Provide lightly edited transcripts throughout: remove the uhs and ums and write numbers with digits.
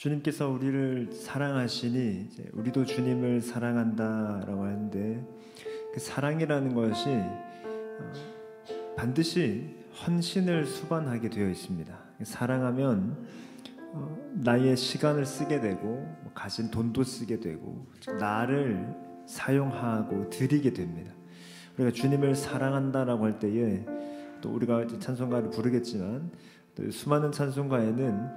주님께서 우리를 사랑하시니 이제 우리도 주님을 사랑한다라고 하는데, 그 사랑이라는 것이 반드시 헌신을 수반하게 되어 있습니다. 사랑하면 나의 시간을 쓰게 되고 가진 돈도 쓰게 되고 나를 사용하고 드리게 됩니다. 우리가 주님을 사랑한다라고 할 때에 또 우리가 찬송가를 부르겠지만 또 수많은 찬송가에는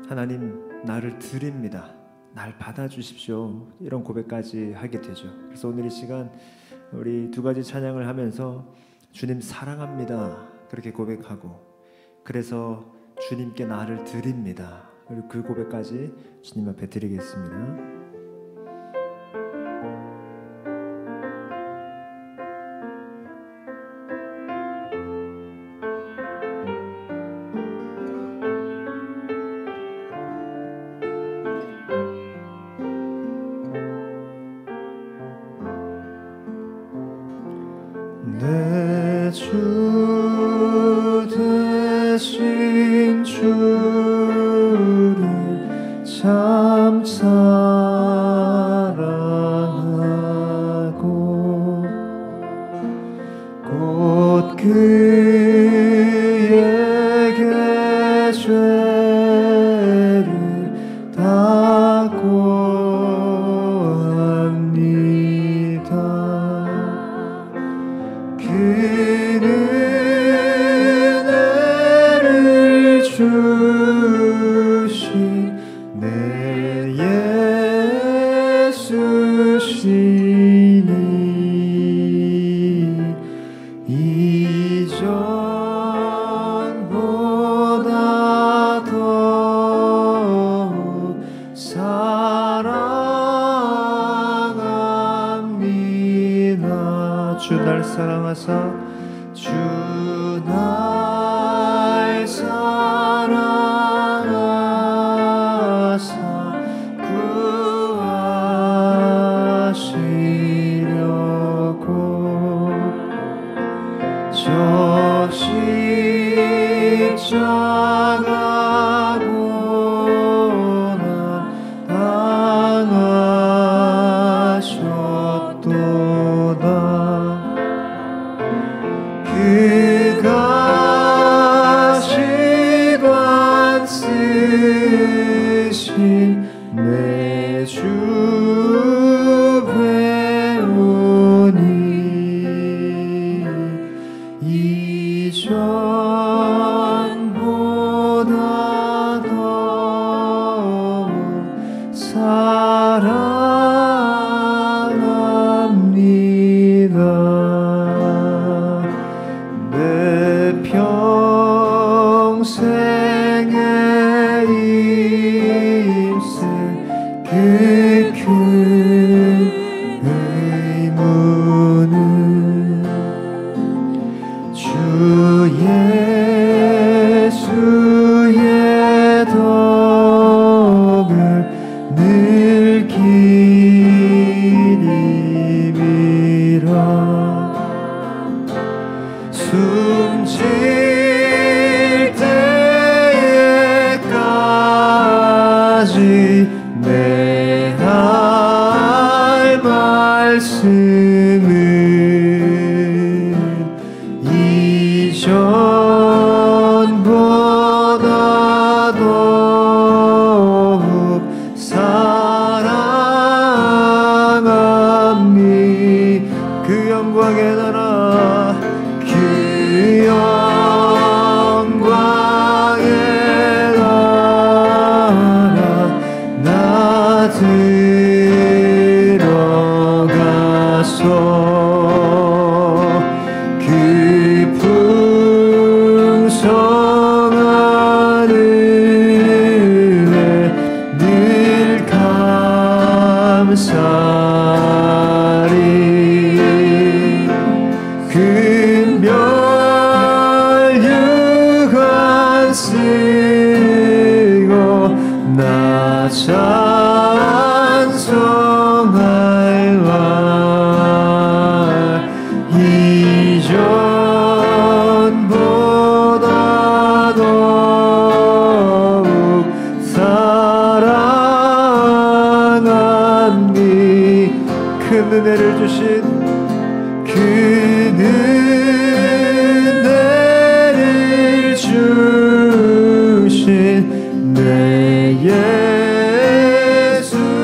하나님 나를 드립니다, 날 받아주십시오, 이런 고백까지 하게 되죠. 그래서 오늘 이 시간 우리 두 가지 찬양을 하면서 주님 사랑합니다 그렇게 고백하고, 그래서 주님께 나를 드립니다, 그리고 그 고백까지 주님 앞에 드리겠습니다. 내 주 대신 주를 참 사랑하고 곧 그에게 죄를 다 고합니다. 그는 은혜를 주신 내 예수시니 이전보다 더욱 사랑합니다. 주 날 사랑하사 주 날 사랑하사 구하시려고 저 십자가 고난 당하셨도다. 그가 시관 쓰신 내 주 배우니 이전보다 더욱 사랑합니다. 내 평생의 입새 그 큰 의무는 주 예수의 덕을 늘 기림이라. 숨질 때에까지 내 할 말씀은 이전보다 더욱 사랑합니. 그 영광의 나라 그 영광의 나라 나 들어가서 그 풍성한 은혜 늘 감사리. 그 멸류관 쓰고 나 찬송할라. 이전보다 더욱 사랑 큰 은혜를 주신 그 은혜를 주신 내 예수시니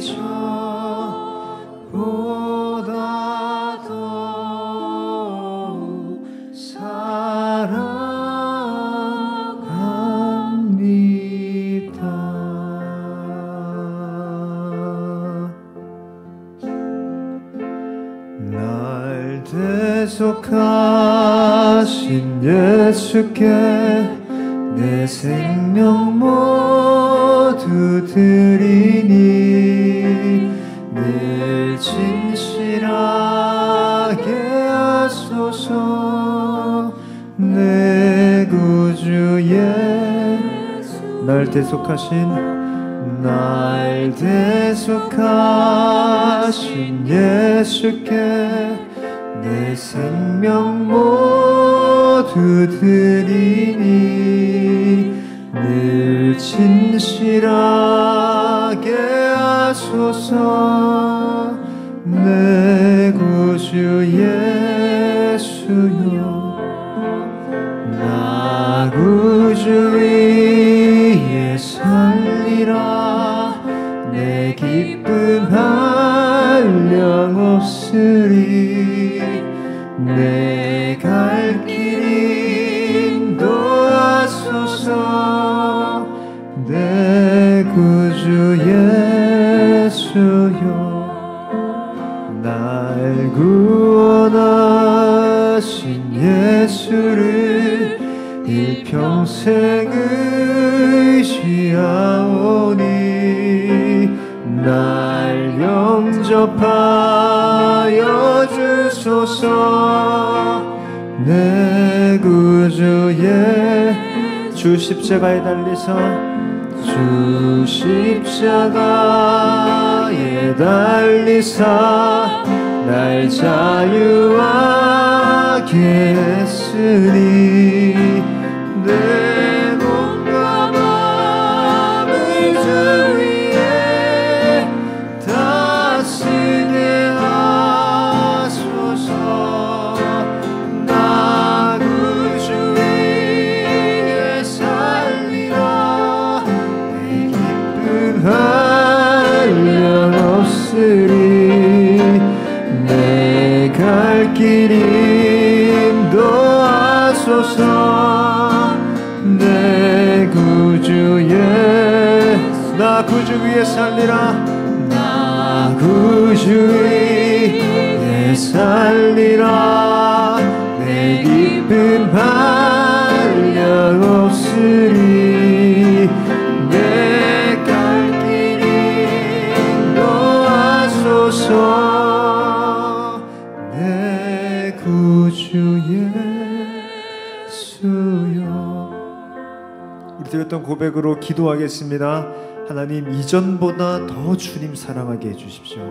이전보다 더욱 사랑합니다. 날 대속하신 예수께 내 생명 모두 드리니 늘 진실하게 하소서. 내 구주의 날 대속하신 날 대속하신 예수께 내 생명 모두 드리니 늘 진실하게 하소서. 내 구주 예수여 나 구주 위에 살리라. 내 기쁨 한량 없으리. 내 갈 길 인도하소서. 내 구주 예수여 날 구원하신 예수를 일평생 의지하오니 날 영접하여 주소서. 내 구주의 주 십자가에 달리사 주 십자가에 달리사 날 자유하게 했으니 내 몸과 마음을 주 위에 다스게 하소서. 나 구주 위에 살리라. 내 기쁨 한량 없으리. 내 갈 길 인도하소서. 내 구주의 나 구주 위에 살리라. 나 구주 위에 살리라. 내 기쁨 한량 없으리. 내 갈 길 인도하소서. 내 구주 예수여. 우리 드렸던 고백으로 기도하겠습니다. 하나님, 이전보다 더 주님 사랑하게 해주십시오.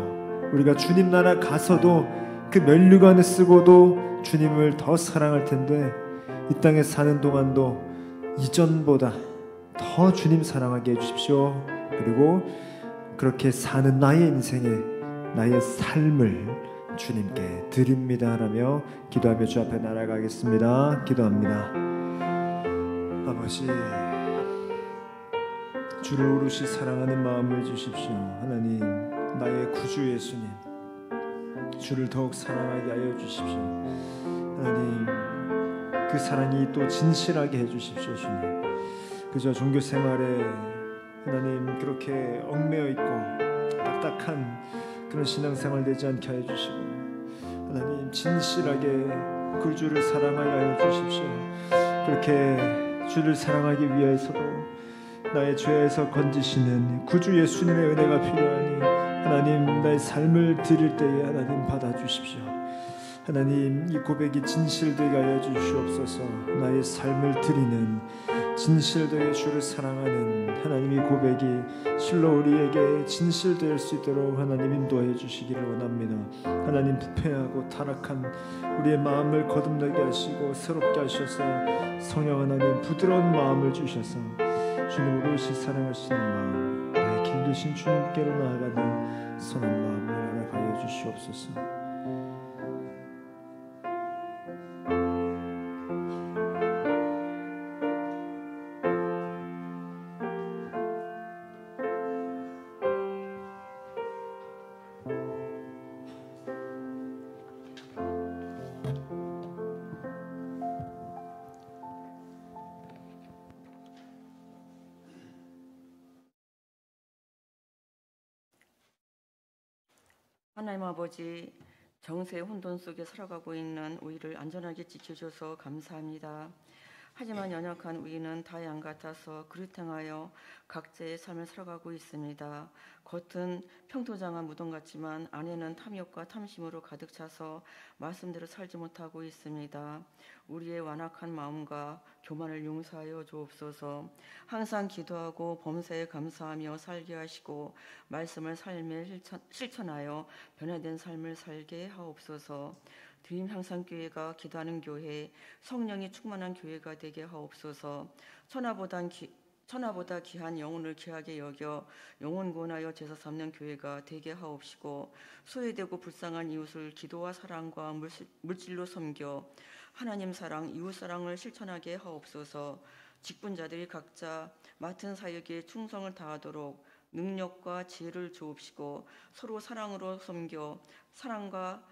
우리가 주님 나라 가서도 그 면류관을 쓰고도 주님을 더 사랑할 텐데 이 땅에 사는 동안도 이전보다 더 주님 사랑하게 해주십시오. 그리고 그렇게 사는 나의 인생에 나의 삶을 주님께 드립니다 라며 기도하며 주 앞에 나아가겠습니다. 기도합니다. 아버지, 주를 오롯이 사랑하는 마음을 주십시오. 하나님, 나의 구주 예수님, 주를 더욱 사랑하게 하여 주십시오. 하나님, 그 사랑이 또 진실하게 해주십시오. 주님, 그저 종교 생활에 하나님 그렇게 얽매여 있고 딱딱한 그런 신앙생활 되지 않게 하여 주시고, 하나님 진실하게 그 주를 사랑하여 하여 주십시오. 그렇게 주를 사랑하기 위해서도 나의 죄에서 건지시는 구주 예수님의 은혜가 필요하니 하나님, 나의 삶을 드릴 때에 하나님 받아주십시오. 하나님, 이 고백이 진실되게 하여 주시옵소서. 나의 삶을 드리는 진실되게 주를 사랑하는 하나님의 고백이 실로 우리에게 진실될 수 있도록 하나님 인도해 주시기를 원합니다. 하나님, 부패하고 타락한 우리의 마음을 거듭나게 하시고 새롭게 하셔서 성령 하나님 부드러운 마음을 주셔서 주님을 오롯이 사랑할 수 있는 마음, 나의 길 되신 주님께로 나아가는 선한 마음을 허락하여 주시옵소서. 하나님 아버지, 정세의 혼돈 속에 살아가고 있는 우리를 안전하게 지켜줘서 감사합니다. 하지만 연약한 우리는 다 양 같아서 그릇행하여 각자의 삶을 살아가고 있습니다. 겉은 평토장한 무덤 같지만 안에는 탐욕과 탐심으로 가득 차서 말씀대로 살지 못하고 있습니다. 우리의 완악한 마음과 교만을 용서하여 주옵소서. 항상 기도하고 범사에 감사하며 살게 하시고 말씀을 삶에 실천하여 변화된 삶을 살게 하옵소서. 드림 향상교회가 기도하는 교회, 성령이 충만한 교회가 되게 하옵소서. 천하보다 귀한 영혼을 귀하게 여겨 영혼 구원하여 제사 삼는 교회가 되게 하옵시고, 소외되고 불쌍한 이웃을 기도와 사랑과 물질로 섬겨 하나님 사랑, 이웃 사랑을 실천하게 하옵소서. 직분자들이 각자 맡은 사역에 충성을 다하도록 능력과 지혜를 주옵시고, 서로 사랑으로 섬겨 사랑과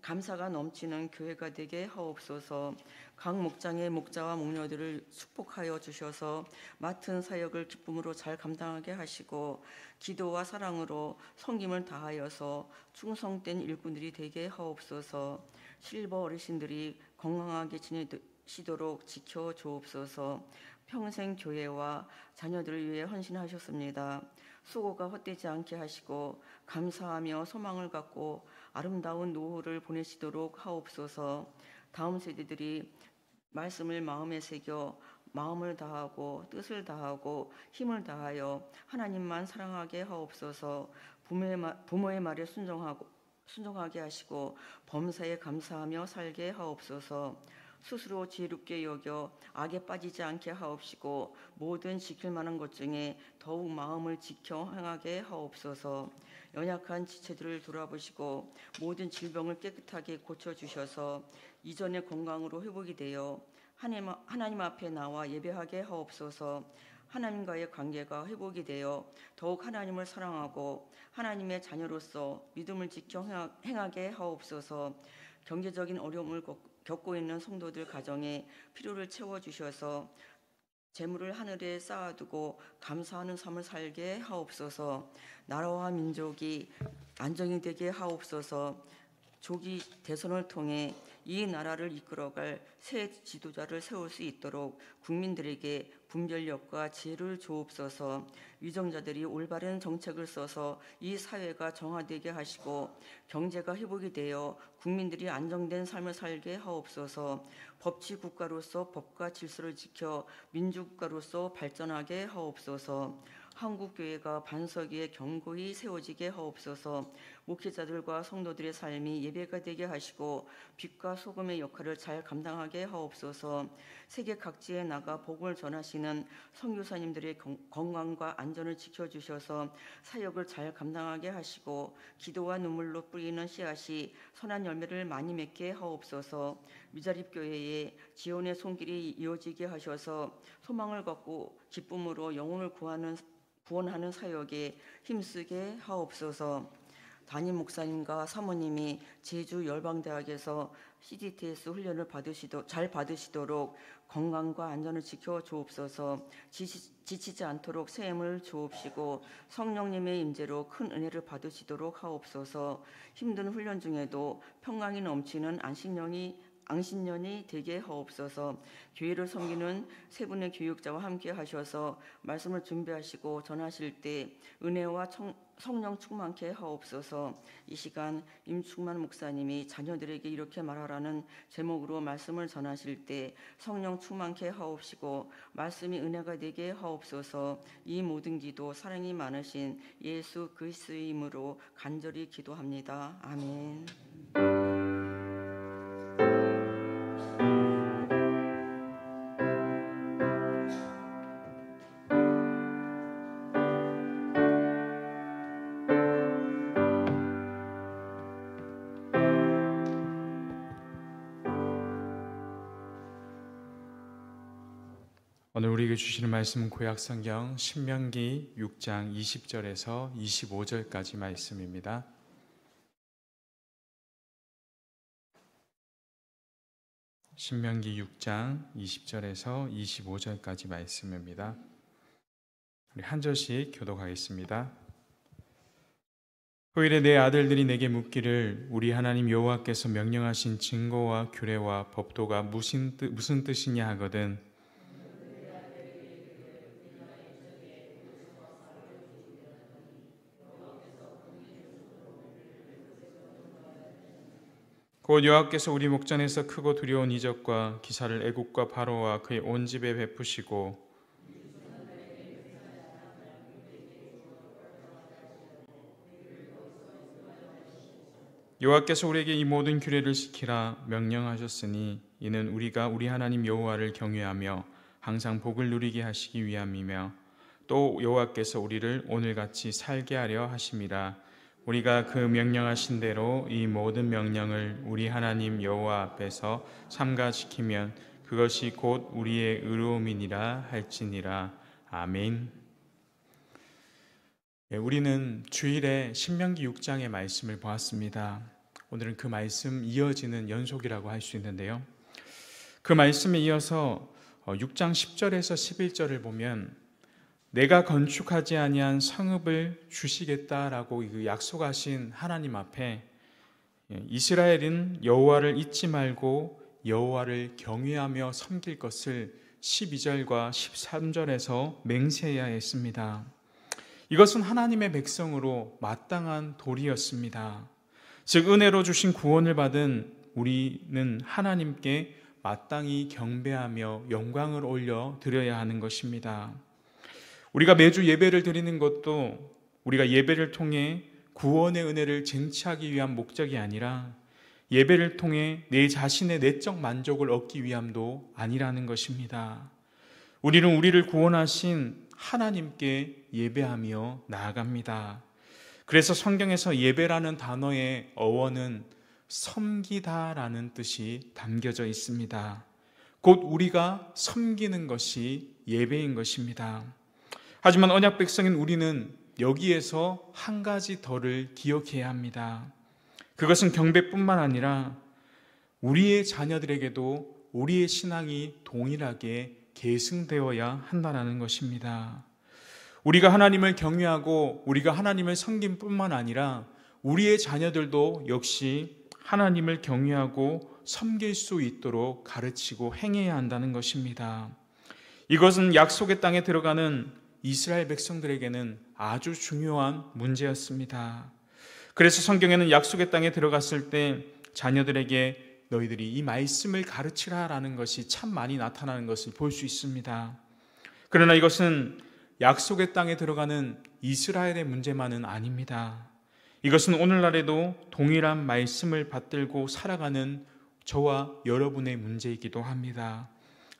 감사가 넘치는 교회가 되게 하옵소서. 각 목장의 목자와 목녀들을 축복하여 주셔서 맡은 사역을 기쁨으로 잘 감당하게 하시고, 기도와 사랑으로 섬김을 다하여서 충성된 일꾼들이 되게 하옵소서. 실버 어르신들이 건강하게 지내시도록 지켜 주옵소서. 평생 교회와 자녀들을 위해 헌신하셨습니다. 수고가 헛되지 않게 하시고 감사하며 소망을 갖고 아름다운 노후를 보내시도록 하옵소서. 다음 세대들이 말씀을 마음에 새겨 마음을 다하고 뜻을 다하고 힘을 다하여 하나님만 사랑하게 하옵소서. 부모의 말에 순종하게 하시고 범사에 감사하며 살게 하옵소서. 스스로 지혜롭게 여겨 악에 빠지지 않게 하옵시고, 모든 지킬 만한 것 중에 더욱 마음을 지켜 행하게 하옵소서. 연약한 지체들을 돌아보시고 모든 질병을 깨끗하게 고쳐주셔서 이전의 건강으로 회복이 되어 하나님 앞에 나와 예배하게 하옵소서. 하나님과의 관계가 회복이 되어 더욱 하나님을 사랑하고 하나님의 자녀로서 믿음을 지켜 행하게 하옵소서. 경제적인 어려움을 겪고 있는 성도들 가정에 필요를 채워주셔서 재물을 하늘에 쌓아두고 감사하는 삶을 살게 하옵소서. 나라와 민족이 안정이 되게 하옵소서. 조기 대선을 통해 이 나라를 이끌어갈 새 지도자를 세울 수 있도록 국민들에게 분별력과 지혜를 주옵소서. 위정자들이 올바른 정책을 써서 이 사회가 정화되게 하시고 경제가 회복이 되어 국민들이 안정된 삶을 살게 하옵소서. 법치 국가로서 법과 질서를 지켜 민주국가로서 발전하게 하옵소서. 한국교회가 반석 위에 견고히 세워지게 하옵소서. 목회자들과 성도들의 삶이 예배가 되게 하시고 빛과 소금의 역할을 잘 감당하게 하옵소서. 세계 각지에 나가 복음을 전하시는 선교사님들의 건강과 안전을 지켜주셔서 사역을 잘 감당하게 하시고 기도와 눈물로 뿌리는 씨앗이 선한 열매를 많이 맺게 하옵소서. 미자립교회에 지원의 손길이 이어지게 하셔서 소망을 갖고 기쁨으로 영혼을 구원하는 사역에 힘쓰게 하옵소서. 담임 목사님과 사모님이 제주 열방대학에서 CDTS 훈련을 잘 받으시도록 건강과 안전을 지켜 주옵소서. 지치지 않도록 새 힘을 주옵시고 성령님의 임재로 큰 은혜를 받으시도록 하옵소서. 힘든 훈련 중에도 평강이 넘치는 앙신년이 되게 하옵소서. 교회를 섬기는 세 분의 교육자와 함께 하셔서 말씀을 준비하시고 전하실 때 은혜와 성령 충만케 하옵소서. 이 시간 임충만 목사님이 자녀들에게 이렇게 말하라는 제목으로 말씀을 전하실 때 성령 충만케 하옵시고 말씀이 은혜가 되게 하옵소서. 이 모든 기도 사랑이 많으신 예수 그리스도의 이름으로 간절히 기도합니다. 아멘. 오늘 우리에게 주시는 말씀은 구약성경 신명기 6장 20절에서 25절까지 말씀입니다. 신명기 6장 20절에서 25절까지 말씀입니다. 우리 한 절씩 교독하겠습니다. 후일에 내 아들들이 내게 묻기를 우리 하나님 여호와께서 명령하신 증거와 규례와 법도가 무슨 뜻이냐 하거든 곧 여호와께서 우리 목전에서 크고 두려운 이적과 기사를 애국과 바로와 그의 온 집에 베푸시고 여호와께서 우리에게 이 모든 규례를 지키라 명령하셨으니 이는 우리가 우리 하나님 여호와를 경외하며 항상 복을 누리게 하시기 위함이며 또 여호와께서 우리를 오늘같이 살게 하려 하심이라. 우리가 그 명령하신 대로 이 모든 명령을 우리 하나님 여호와 앞에서 삼가 지키면 그것이 곧 우리의 의로움이니라 할지니라. 아멘. 우리는 주일에 신명기 6장의 말씀을 보았습니다. 오늘은 그 말씀 이어지는 연속이라고 할 수 있는데요. 그 말씀에 이어서 6장 10절에서 11절을 보면 내가 건축하지 아니한 성읍을 주시겠다라고 약속하신 하나님 앞에 이스라엘은 여호와를 잊지 말고 여호와를 경외하며 섬길 것을 12절과 13절에서 맹세해야 했습니다. 이것은 하나님의 백성으로 마땅한 도리였습니다. 즉 은혜로 주신 구원을 받은 우리는 하나님께 마땅히 경배하며 영광을 올려 드려야 하는 것입니다. 우리가 매주 예배를 드리는 것도 우리가 예배를 통해 구원의 은혜를 쟁취하기 위한 목적이 아니라 예배를 통해 내 자신의 내적 만족을 얻기 위함도 아니라는 것입니다. 우리는 우리를 구원하신 하나님께 예배하며 나아갑니다. 그래서 성경에서 예배라는 단어의 어원은 섬기다라는 뜻이 담겨져 있습니다. 곧 우리가 섬기는 것이 예배인 것입니다. 하지만 언약 백성인 우리는 여기에서 한 가지 더를 기억해야 합니다. 그것은 경배뿐만 아니라 우리의 자녀들에게도 우리의 신앙이 동일하게 계승되어야 한다는 것입니다. 우리가 하나님을 경외하고 우리가 하나님을 섬긴 뿐만 아니라 우리의 자녀들도 역시 하나님을 경외하고 섬길 수 있도록 가르치고 행해야 한다는 것입니다. 이것은 약속의 땅에 들어가는 이스라엘 백성들에게는 아주 중요한 문제였습니다. 그래서 성경에는 약속의 땅에 들어갔을 때 자녀들에게 너희들이 이 말씀을 가르치라라는 것이 참 많이 나타나는 것을 볼 수 있습니다. 그러나 이것은 약속의 땅에 들어가는 이스라엘의 문제만은 아닙니다. 이것은 오늘날에도 동일한 말씀을 받들고 살아가는 저와 여러분의 문제이기도 합니다.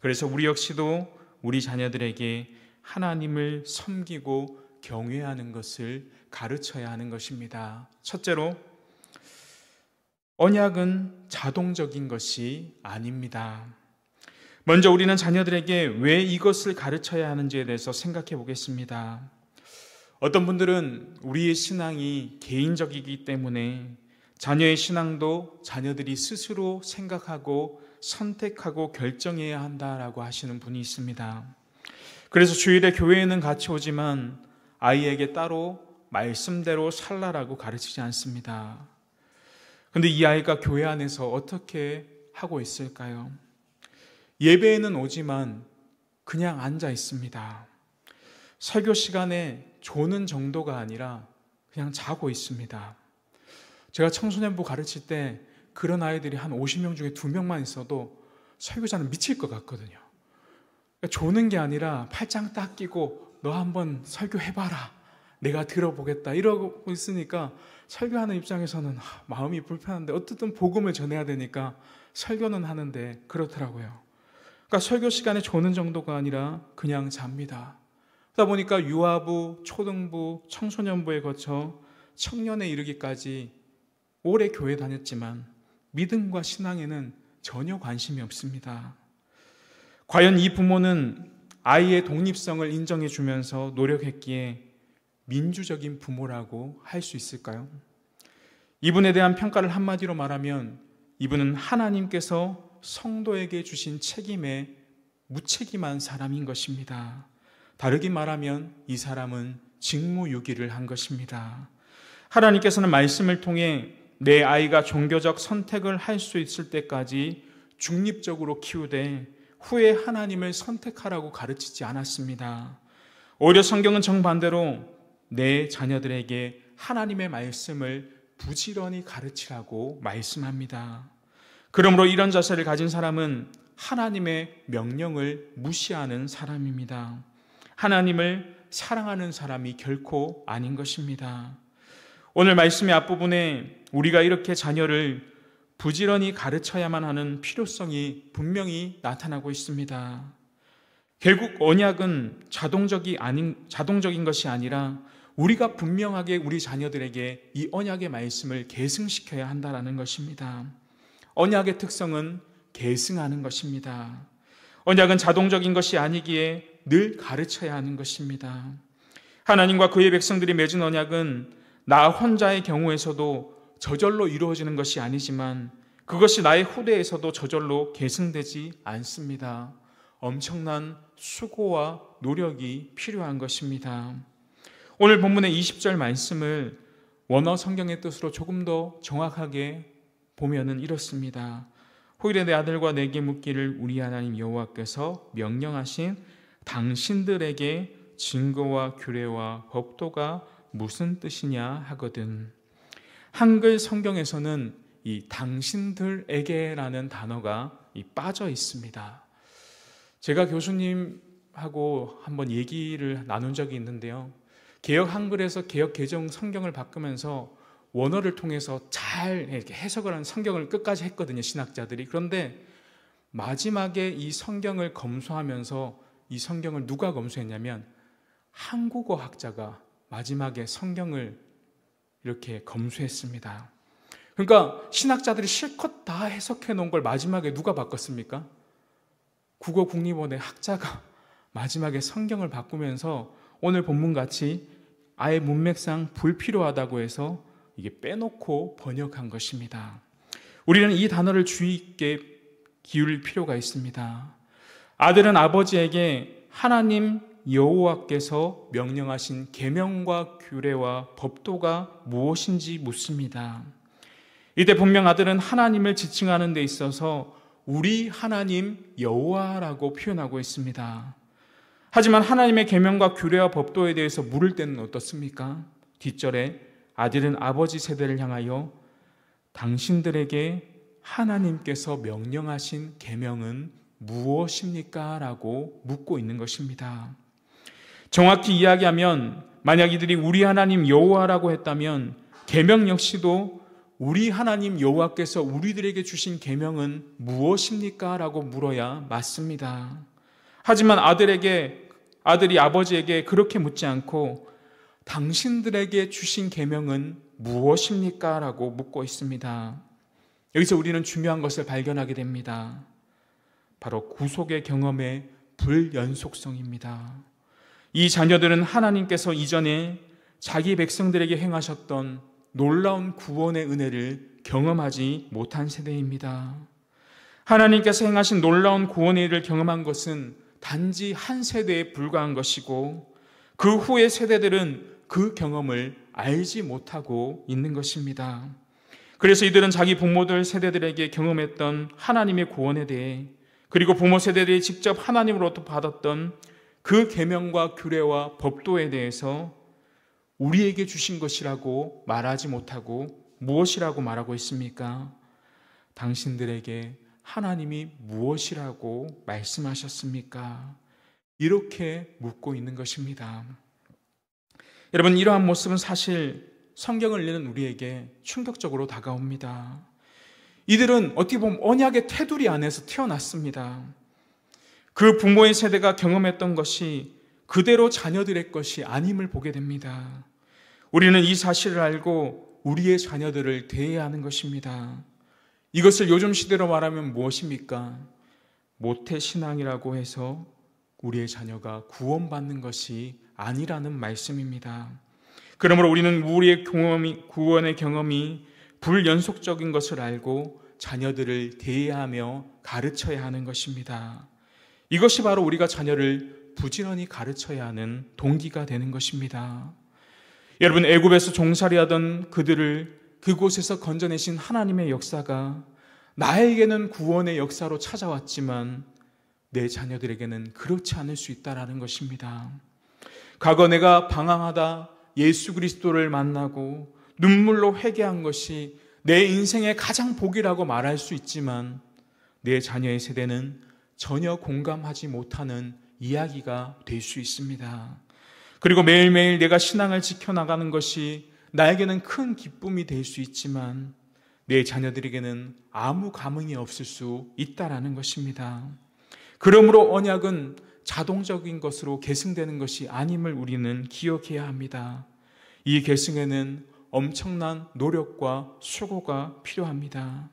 그래서 우리 역시도 우리 자녀들에게 하나님을 섬기고 경외하는 것을 가르쳐야 하는 것입니다. 첫째로, 언약은 자동적인 것이 아닙니다. 먼저 우리는 자녀들에게 왜 이것을 가르쳐야 하는지에 대해서 생각해 보겠습니다. 어떤 분들은 우리의 신앙이 개인적이기 때문에 자녀의 신앙도 자녀들이 스스로 생각하고 선택하고 결정해야 한다라고 하시는 분이 있습니다. 그래서 주일에 교회에는 같이 오지만 아이에게 따로 말씀대로 살라라고 가르치지 않습니다. 그런데 이 아이가 교회 안에서 어떻게 하고 있을까요? 예배에는 오지만 그냥 앉아 있습니다. 설교 시간에 조는 정도가 아니라 그냥 자고 있습니다. 제가 청소년부 가르칠 때 그런 아이들이 한 50명 중에 2명만 있어도 설교자는 미칠 것 같거든요. 그러니까 조는 게 아니라 팔짱 딱 끼고 너 한번 설교해봐라, 내가 들어보겠다 이러고 있으니까 설교하는 입장에서는 마음이 불편한데 어쨌든 복음을 전해야 되니까 설교는 하는데 그렇더라고요. 그러니까 설교 시간에 조는 정도가 아니라 그냥 잡니다. 그러다 보니까 유아부, 초등부, 청소년부에 거쳐 청년에 이르기까지 오래 교회 다녔지만 믿음과 신앙에는 전혀 관심이 없습니다. 과연 이 부모는 아이의 독립성을 인정해 주면서 노력했기에 민주적인 부모라고 할 수 있을까요? 이분에 대한 평가를 한마디로 말하면 이분은 하나님께서 성도에게 주신 책임에 무책임한 사람인 것입니다. 다르게 말하면 이 사람은 직무유기를 한 것입니다. 하나님께서는 말씀을 통해 내 아이가 종교적 선택을 할 수 있을 때까지 중립적으로 키우되 후에 하나님을 선택하라고 가르치지 않았습니다. 오히려 성경은 정반대로 내 자녀들에게 하나님의 말씀을 부지런히 가르치라고 말씀합니다. 그러므로 이런 자세를 가진 사람은 하나님의 명령을 무시하는 사람입니다. 하나님을 사랑하는 사람이 결코 아닌 것입니다. 오늘 말씀의 앞부분에 우리가 이렇게 자녀를 부지런히 가르쳐야만 하는 필요성이 분명히 나타나고 있습니다. 결국 언약은 자동적인 것이 아니라 우리가 분명하게 우리 자녀들에게 이 언약의 말씀을 계승시켜야 한다는 것입니다. 언약의 특성은 계승하는 것입니다. 언약은 자동적인 것이 아니기에 늘 가르쳐야 하는 것입니다. 하나님과 그의 백성들이 맺은 언약은 나 혼자의 경우에서도 저절로 이루어지는 것이 아니지만 그것이 나의 후대에서도 저절로 계승되지 않습니다. 엄청난 수고와 노력이 필요한 것입니다. 오늘 본문의 20절 말씀을 원어 성경의 뜻으로 조금 더 정확하게 보면은 이렇습니다. 후일에 내 아들과 내게 묻기를 우리 하나님 여호와께서 명령하신 당신들에게 증거와 규례와 법도가 무슨 뜻이냐 하거든. 한글 성경에서는 이 당신들에게라는 단어가 빠져 있습니다. 제가 교수님하고 한번 얘기를 나눈 적이 있는데요. 개역 한글에서 개역 개정 성경을 바꾸면서 원어를 통해서 잘 이렇게 해석을 한 성경을 끝까지 했거든요, 신학자들이. 그런데 마지막에 이 성경을 검수하면서 이 성경을 누가 검수했냐면 한국어 학자가 마지막에 성경을 이렇게 검수했습니다. 그러니까 신학자들이 실컷 다 해석해 놓은 걸 마지막에 누가 바꿨습니까? 국어국립원의 학자가 마지막에 성경을 바꾸면서 오늘 본문같이 아예 문맥상 불필요하다고 해서 이게 빼놓고 번역한 것입니다. 우리는 이 단어를 주의 있게 기울일 필요가 있습니다. 아들은 아버지에게 하나님 여호와께서 명령하신 계명과 규례와 법도가 무엇인지 묻습니다. 이때 분명 아들은 하나님을 지칭하는 데 있어서 우리 하나님 여호와라고 표현하고 있습니다. 하지만 하나님의 계명과 규례와 법도에 대해서 물을 때는 어떻습니까? 뒷절에 아들은 아버지 세대를 향하여 당신들에게 하나님께서 명령하신 계명은 무엇입니까? 라고 묻고 있는 것입니다. 정확히 이야기하면 만약 이들이 우리 하나님 여호와라고 했다면 계명 역시도 우리 하나님 여호와께서 우리들에게 주신 계명은 무엇입니까? 라고 물어야 맞습니다. 하지만 아들이 아버지에게 그렇게 묻지 않고 당신들에게 주신 계명은 무엇입니까? 라고 묻고 있습니다. 여기서 우리는 중요한 것을 발견하게 됩니다. 바로 구속의 경험의 불연속성입니다. 이 자녀들은 하나님께서 이전에 자기 백성들에게 행하셨던 놀라운 구원의 은혜를 경험하지 못한 세대입니다. 하나님께서 행하신 놀라운 구원의 일을 경험한 것은 단지 한 세대에 불과한 것이고 그 후의 세대들은 그 경험을 알지 못하고 있는 것입니다. 그래서 이들은 자기 부모들 세대들에게 경험했던 하나님의 구원에 대해 그리고 부모 세대들이 직접 하나님으로부터 받았던 그 계명과 규례와 법도에 대해서 우리에게 주신 것이라고 말하지 못하고 무엇이라고 말하고 있습니까? 당신들에게 하나님이 무엇이라고 말씀하셨습니까? 이렇게 묻고 있는 것입니다. 여러분, 이러한 모습은 사실 성경을 읽는 우리에게 충격적으로 다가옵니다. 이들은 어떻게 보면 언약의 테두리 안에서 태어났습니다. 그 부모의 세대가 경험했던 것이 그대로 자녀들의 것이 아님을 보게 됩니다. 우리는 이 사실을 알고 우리의 자녀들을 대해야 하는 것입니다. 이것을 요즘 시대로 말하면 무엇입니까? 모태신앙이라고 해서 우리의 자녀가 구원받는 것이 아니라는 말씀입니다. 그러므로 우리는 우리의 구원의 경험이 불연속적인 것을 알고 자녀들을 대해하며 가르쳐야 하는 것입니다. 이것이 바로 우리가 자녀를 부지런히 가르쳐야 하는 동기가 되는 것입니다. 여러분, 애굽에서 종살이하던 그들을 그곳에서 건져내신 하나님의 역사가 나에게는 구원의 역사로 찾아왔지만 내 자녀들에게는 그렇지 않을 수 있다는 것입니다. 과거 내가 방황하다 예수 그리스도를 만나고 눈물로 회개한 것이 내 인생의 가장 복이라고 말할 수 있지만 내 자녀의 세대는 전혀 공감하지 못하는 이야기가 될 수 있습니다. 그리고 매일매일 내가 신앙을 지켜나가는 것이 나에게는 큰 기쁨이 될 수 있지만 내 자녀들에게는 아무 감흥이 없을 수 있다는 것입니다. 그러므로 언약은 자동적인 것으로 계승되는 것이 아님을 우리는 기억해야 합니다. 이 계승에는 엄청난 노력과 수고가 필요합니다.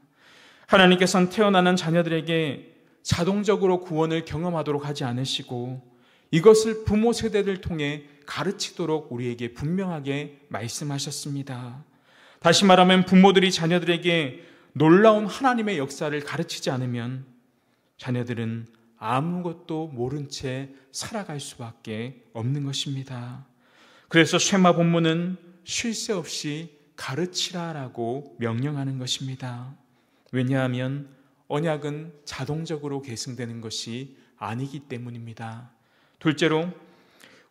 하나님께서는 태어나는 자녀들에게 자동적으로 구원을 경험하도록 하지 않으시고 이것을 부모 세대를 통해 가르치도록 우리에게 분명하게 말씀하셨습니다. 다시 말하면 부모들이 자녀들에게 놀라운 하나님의 역사를 가르치지 않으면 자녀들은 아무것도 모른 채 살아갈 수밖에 없는 것입니다. 그래서 쉐마 본문은 쉴 새 없이 가르치라라고 명령하는 것입니다. 왜냐하면 언약은 자동적으로 계승되는 것이 아니기 때문입니다. 둘째로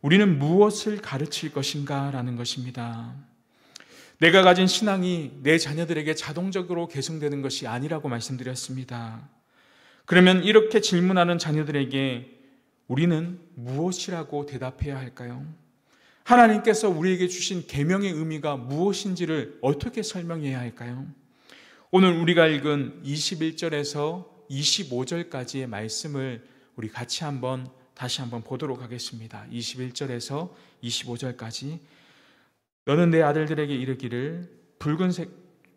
우리는 무엇을 가르칠 것인가 라는 것입니다. 내가 가진 신앙이 내 자녀들에게 자동적으로 계승되는 것이 아니라고 말씀드렸습니다. 그러면 이렇게 질문하는 자녀들에게 우리는 무엇이라고 대답해야 할까요? 하나님께서 우리에게 주신 계명의 의미가 무엇인지를 어떻게 설명해야 할까요? 오늘 우리가 읽은 21절에서 25절까지의 말씀을 우리 같이 다시 한번 보도록 하겠습니다. 21절에서 25절까지. 너는 내 아들들에게 이르기를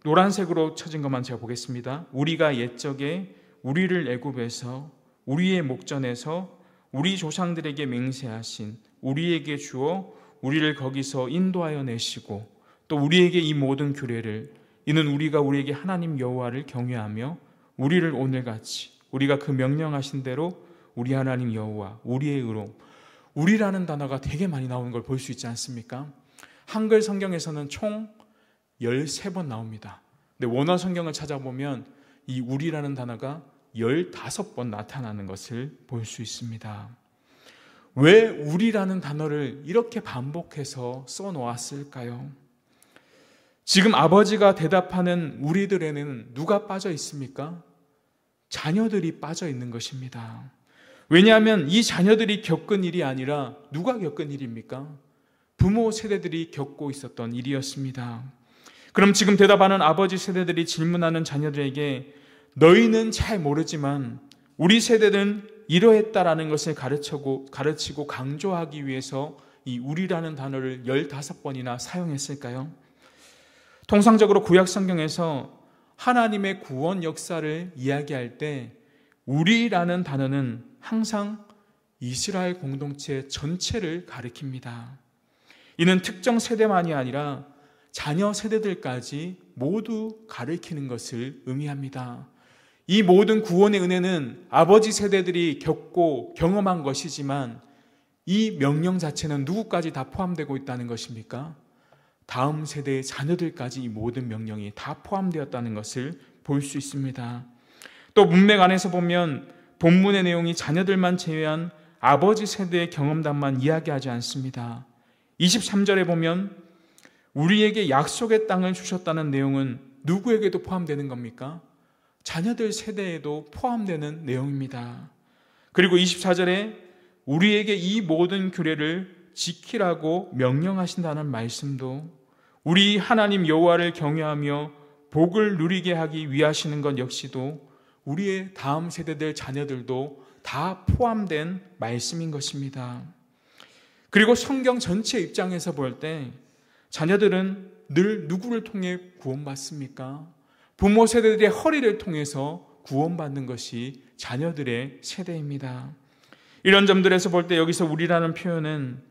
노란색으로 쳐진 것만 제가 보겠습니다. 우리가 옛적에 우리를 애굽에서 우리의 목전에서 우리 조상들에게 맹세하신 우리에게 주어 우리를 거기서 인도하여 내시고 또 우리에게 이 모든 규례를 이는 우리가 우리에게 하나님 여호와를 경외하며 우리를 오늘같이 우리가 그 명령하신 대로 우리 하나님 여호와 우리의 의로 우리라는 단어가 되게 많이 나오는 걸 볼 수 있지 않습니까? 한글 성경에서는 총 13번 나옵니다. 근데 원어 성경을 찾아보면 이 우리라는 단어가 15번 나타나는 것을 볼 수 있습니다. 왜 우리라는 단어를 이렇게 반복해서 써놓았을까요? 지금 아버지가 대답하는 우리들에는 누가 빠져 있습니까? 자녀들이 빠져 있는 것입니다. 왜냐하면 이 자녀들이 겪은 일이 아니라 누가 겪은 일입니까? 부모 세대들이 겪고 있었던 일이었습니다. 그럼 지금 대답하는 아버지 세대들이 질문하는 자녀들에게 너희는 잘 모르지만 우리 세대는 이러했다라는 것을 가르치고 강조하기 위해서 이 우리라는 단어를 15번이나 사용했을까요? 통상적으로 구약 성경에서 하나님의 구원 역사를 이야기할 때 우리라는 단어는 항상 이스라엘 공동체 전체를 가리킵니다. 이는 특정 세대만이 아니라 자녀 세대들까지 모두 가리키는 것을 의미합니다. 이 모든 구원의 은혜는 아버지 세대들이 겪고 경험한 것이지만 이 명령 자체는 누구까지 다 포함되고 있다는 것입니까? 다음 세대의 자녀들까지 이 모든 명령이 다 포함되었다는 것을 볼 수 있습니다. 또 문맥 안에서 보면 본문의 내용이 자녀들만 제외한 아버지 세대의 경험담만 이야기하지 않습니다. 23절에 보면 우리에게 약속의 땅을 주셨다는 내용은 누구에게도 포함되는 겁니까? 자녀들 세대에도 포함되는 내용입니다. 그리고 24절에 우리에게 이 모든 규례를 지키라고 명령하신다는 말씀도 우리 하나님 여호와를 경외하며 복을 누리게 하기 위하시는 것 역시도 우리의 다음 세대들 자녀들도 다 포함된 말씀인 것입니다. 그리고 성경 전체 입장에서 볼 때 자녀들은 늘 누구를 통해 구원받습니까? 부모 세대들의 허리를 통해서 구원받는 것이 자녀들의 세대입니다. 이런 점들에서 볼 때 여기서 우리라는 표현은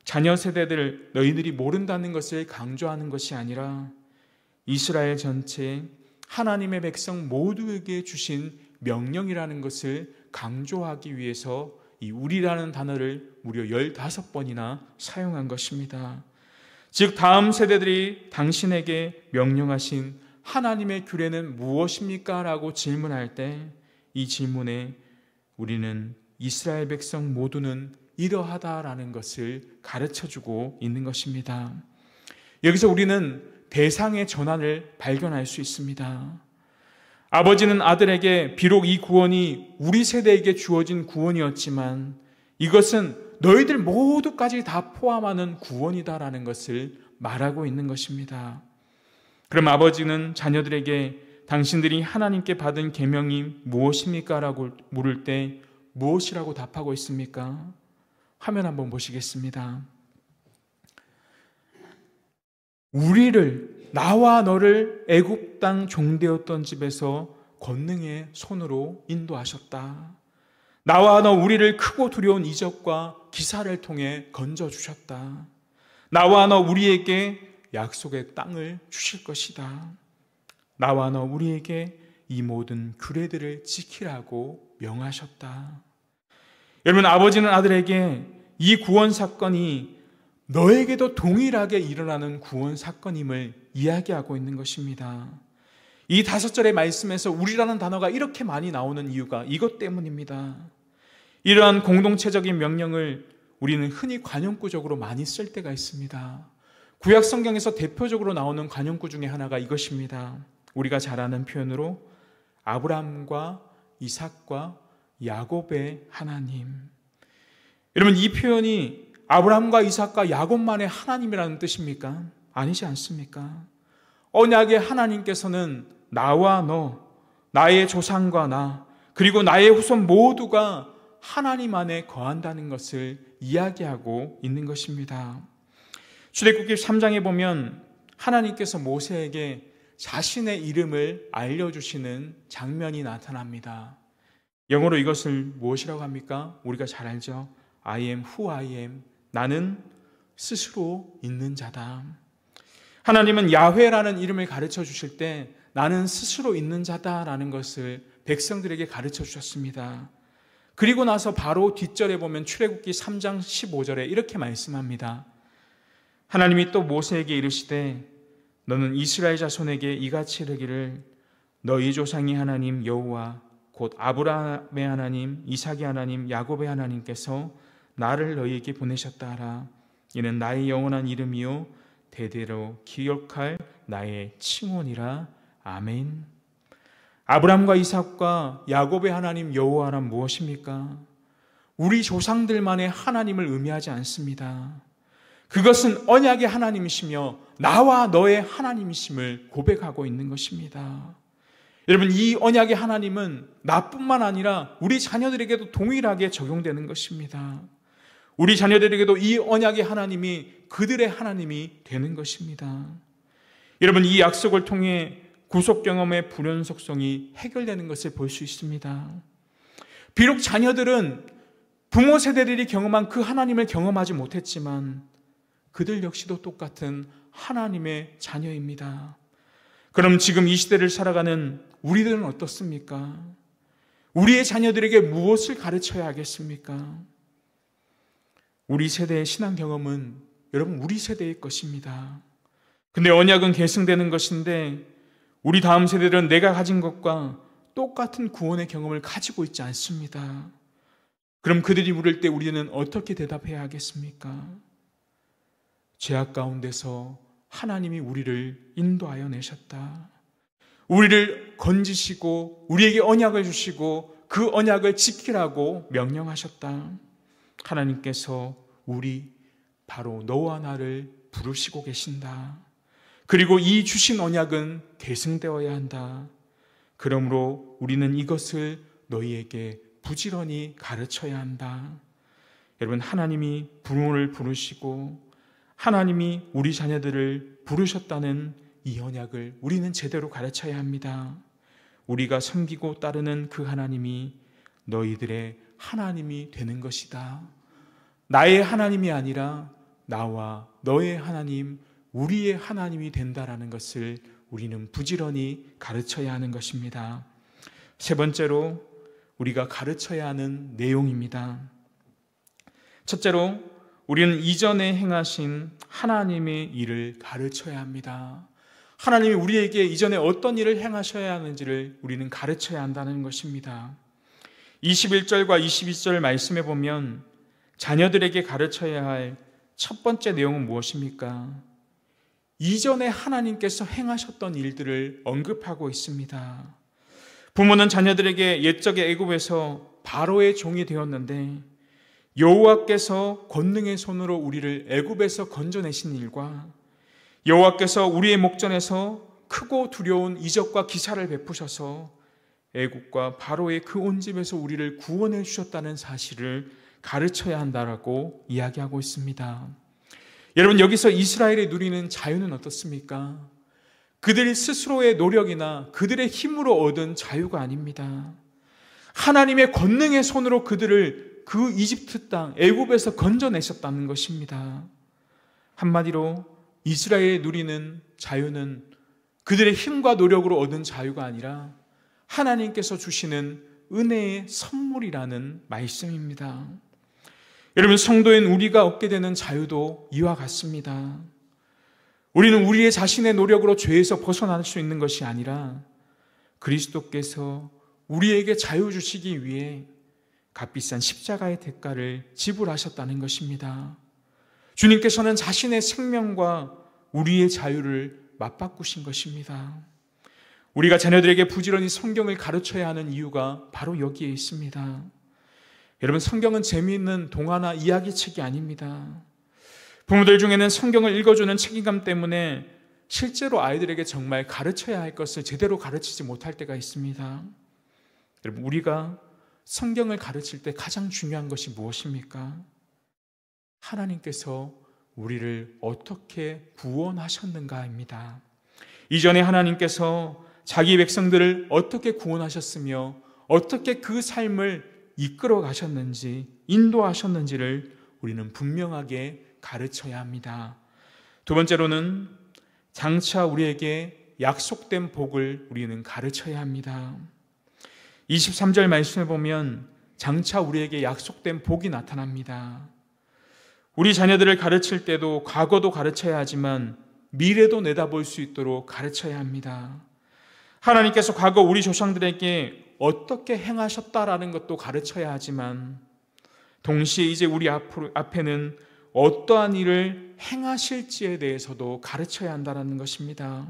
자녀 세대들 너희들이 모른다는 것을 강조하는 것이 아니라 이스라엘 전체 하나님의 백성 모두에게 주신 명령이라는 것을 강조하기 위해서 이 우리라는 단어를 무려 15번이나 사용한 것입니다. 즉 다음 세대들이 당신에게 명령하신 하나님의 규례는 무엇입니까? 라고 질문할 때 이 질문에 우리는 이스라엘 백성 모두는 이러하다라는 것을 가르쳐주고 있는 것입니다. 여기서 우리는 대상의 전환을 발견할 수 있습니다. 아버지는 아들에게 비록 이 구원이 우리 세대에게 주어진 구원이었지만 이것은 너희들 모두까지 다 포함하는 구원이다라는 것을 말하고 있는 것입니다. 그럼 아버지는 자녀들에게 당신들이 하나님께 받은 계명이 무엇입니까? 라고 물을 때 무엇이라고 답하고 있습니까? 화면 한번 보시겠습니다. 우리를, 나와 너를 애굽 땅 종되었던 집에서 권능의 손으로 인도하셨다. 나와 너 우리를 크고 두려운 이적과 기사를 통해 건져주셨다. 나와 너 우리에게 약속의 땅을 주실 것이다. 나와 너 우리에게 이 모든 규례들을 지키라고 명하셨다. 여러분, 아버지는 아들에게 이 구원 사건이 너에게도 동일하게 일어나는 구원 사건임을 이야기하고 있는 것입니다. 이 5절의 말씀에서 우리라는 단어가 이렇게 많이 나오는 이유가 이것 때문입니다. 이러한 공동체적인 명령을 우리는 흔히 관용구적으로 많이 쓸 때가 있습니다. 구약 성경에서 대표적으로 나오는 관용구 중에 하나가 이것입니다. 우리가 잘 아는 표현으로 아브라함과 이삭과 야곱의 하나님. 여러분, 이 표현이 아브라함과 이삭과 야곱만의 하나님이라는 뜻입니까? 아니지 않습니까? 언약의 하나님께서는 나와 너, 나의 조상과 나, 그리고 나의 후손 모두가 하나님 안에 거한다는 것을 이야기하고 있는 것입니다. 출애굽기 3장에 보면 하나님께서 모세에게 자신의 이름을 알려주시는 장면이 나타납니다. 영어로 이것을 무엇이라고 합니까? 우리가 잘 알죠. I am who I am. 나는 스스로 있는 자다. 하나님은 야훼라는 이름을 가르쳐 주실 때 나는 스스로 있는 자다라는 것을 백성들에게 가르쳐 주셨습니다. 그리고 나서 바로 뒷절에 보면 출애굽기 3장 15절에 이렇게 말씀합니다. 하나님이 또 모세에게 이르시되 너는 이스라엘 자손에게 이같이 이르기를 너희 조상의 하나님 여호와 곧 아브라함의 하나님, 이삭의 하나님, 야곱의 하나님께서 나를 너희에게 보내셨다 하라. 이는 나의 영원한 이름이요 대대로 기억할 나의 칭언이라. 아멘. 아브라함과 이삭과 야곱의 하나님 여호와란 무엇입니까? 우리 조상들만의 하나님을 의미하지 않습니다. 그것은 언약의 하나님이시며 나와 너의 하나님이심을 고백하고 있는 것입니다. 여러분, 이 언약의 하나님은 나뿐만 아니라 우리 자녀들에게도 동일하게 적용되는 것입니다. 우리 자녀들에게도 이 언약의 하나님이 그들의 하나님이 되는 것입니다. 여러분, 이 약속을 통해 구속 경험의 불연속성이 해결되는 것을 볼 수 있습니다. 비록 자녀들은 부모 세대들이 경험한 그 하나님을 경험하지 못했지만 그들 역시도 똑같은 하나님의 자녀입니다. 그럼 지금 이 시대를 살아가는 우리들은 어떻습니까? 우리의 자녀들에게 무엇을 가르쳐야 하겠습니까? 우리 세대의 신앙 경험은 여러분 우리 세대의 것입니다. 근데 언약은 계승되는 것인데 우리 다음 세대들은 내가 가진 것과 똑같은 구원의 경험을 가지고 있지 않습니다. 그럼 그들이 물을 때 우리는 어떻게 대답해야 하겠습니까? 죄악 가운데서 하나님이 우리를 인도하여 내셨다. 우리를 건지시고 우리에게 언약을 주시고 그 언약을 지키라고 명령하셨다. 하나님께서 우리 바로 너와 나를 부르시고 계신다. 그리고 이 주신 언약은 계승되어야 한다. 그러므로 우리는 이것을 너희에게 부지런히 가르쳐야 한다. 여러분, 하나님이 부모를 부르시고 하나님이 우리 자녀들을 부르셨다는 이 언약을 우리는 제대로 가르쳐야 합니다. 우리가 섬기고 따르는 그 하나님이 너희들의 하나님이 되는 것이다. 나의 하나님이 아니라 나와 너의 하나님, 우리의 하나님이 된다라는 것을 우리는 부지런히 가르쳐야 하는 것입니다. 세 번째로 우리가 가르쳐야 하는 내용입니다. 첫째로 우리는 이전에 행하신 하나님의 일을 가르쳐야 합니다. 하나님이 우리에게 이전에 어떤 일을 행하셔야 하는지를 우리는 가르쳐야 한다는 것입니다. 21절과 22절 말씀에 보면 자녀들에게 가르쳐야 할 첫 번째 내용은 무엇입니까? 이전에 하나님께서 행하셨던 일들을 언급하고 있습니다. 부모는 자녀들에게 옛적의 애굽에서 바로의 종이 되었는데 여호와께서 권능의 손으로 우리를 애굽에서 건져내신 일과 여호와께서 우리의 목전에서 크고 두려운 이적과 기사를 베푸셔서 애굽과 바로의 그 온 집에서 우리를 구원해 주셨다는 사실을 가르쳐야 한다라고 이야기하고 있습니다. 여러분, 여기서 이스라엘이 누리는 자유는 어떻습니까? 그들 스스로의 노력이나 그들의 힘으로 얻은 자유가 아닙니다. 하나님의 권능의 손으로 그들을 그 이집트 땅 애굽에서 건져내셨다는 것입니다. 한마디로 이스라엘이 누리는 자유는 그들의 힘과 노력으로 얻은 자유가 아니라 하나님께서 주시는 은혜의 선물이라는 말씀입니다. 여러분, 성도인 우리가 얻게 되는 자유도 이와 같습니다. 우리는 우리의 자신의 노력으로 죄에서 벗어날 수 있는 것이 아니라 그리스도께서 우리에게 자유 주시기 위해 값비싼 십자가의 대가를 지불하셨다는 것입니다. 주님께서는 자신의 생명과 우리의 자유를 맞바꾸신 것입니다. 우리가 자녀들에게 부지런히 성경을 가르쳐야 하는 이유가 바로 여기에 있습니다. 여러분, 성경은 재미있는 동화나 이야기책이 아닙니다. 부모들 중에는 성경을 읽어주는 책임감 때문에 실제로 아이들에게 정말 가르쳐야 할 것을 제대로 가르치지 못할 때가 있습니다. 여러분, 우리가 성경을 가르칠 때 가장 중요한 것이 무엇입니까? 하나님께서 우리를 어떻게 구원하셨는가입니다. 이전에 하나님께서 자기 백성들을 어떻게 구원하셨으며 어떻게 그 삶을 이끌어 가셨는지, 인도하셨는지를 우리는 분명하게 가르쳐야 합니다. 두 번째로는 장차 우리에게 약속된 복을 우리는 가르쳐야 합니다. 23절 말씀에 보면 장차 우리에게 약속된 복이 나타납니다. 우리 자녀들을 가르칠 때도 과거도 가르쳐야 하지만 미래도 내다볼 수 있도록 가르쳐야 합니다. 하나님께서 과거 우리 조상들에게 어떻게 행하셨다라는 것도 가르쳐야 하지만 동시에 이제 우리 앞에는 어떠한 일을 행하실지에 대해서도 가르쳐야 한다는 것입니다.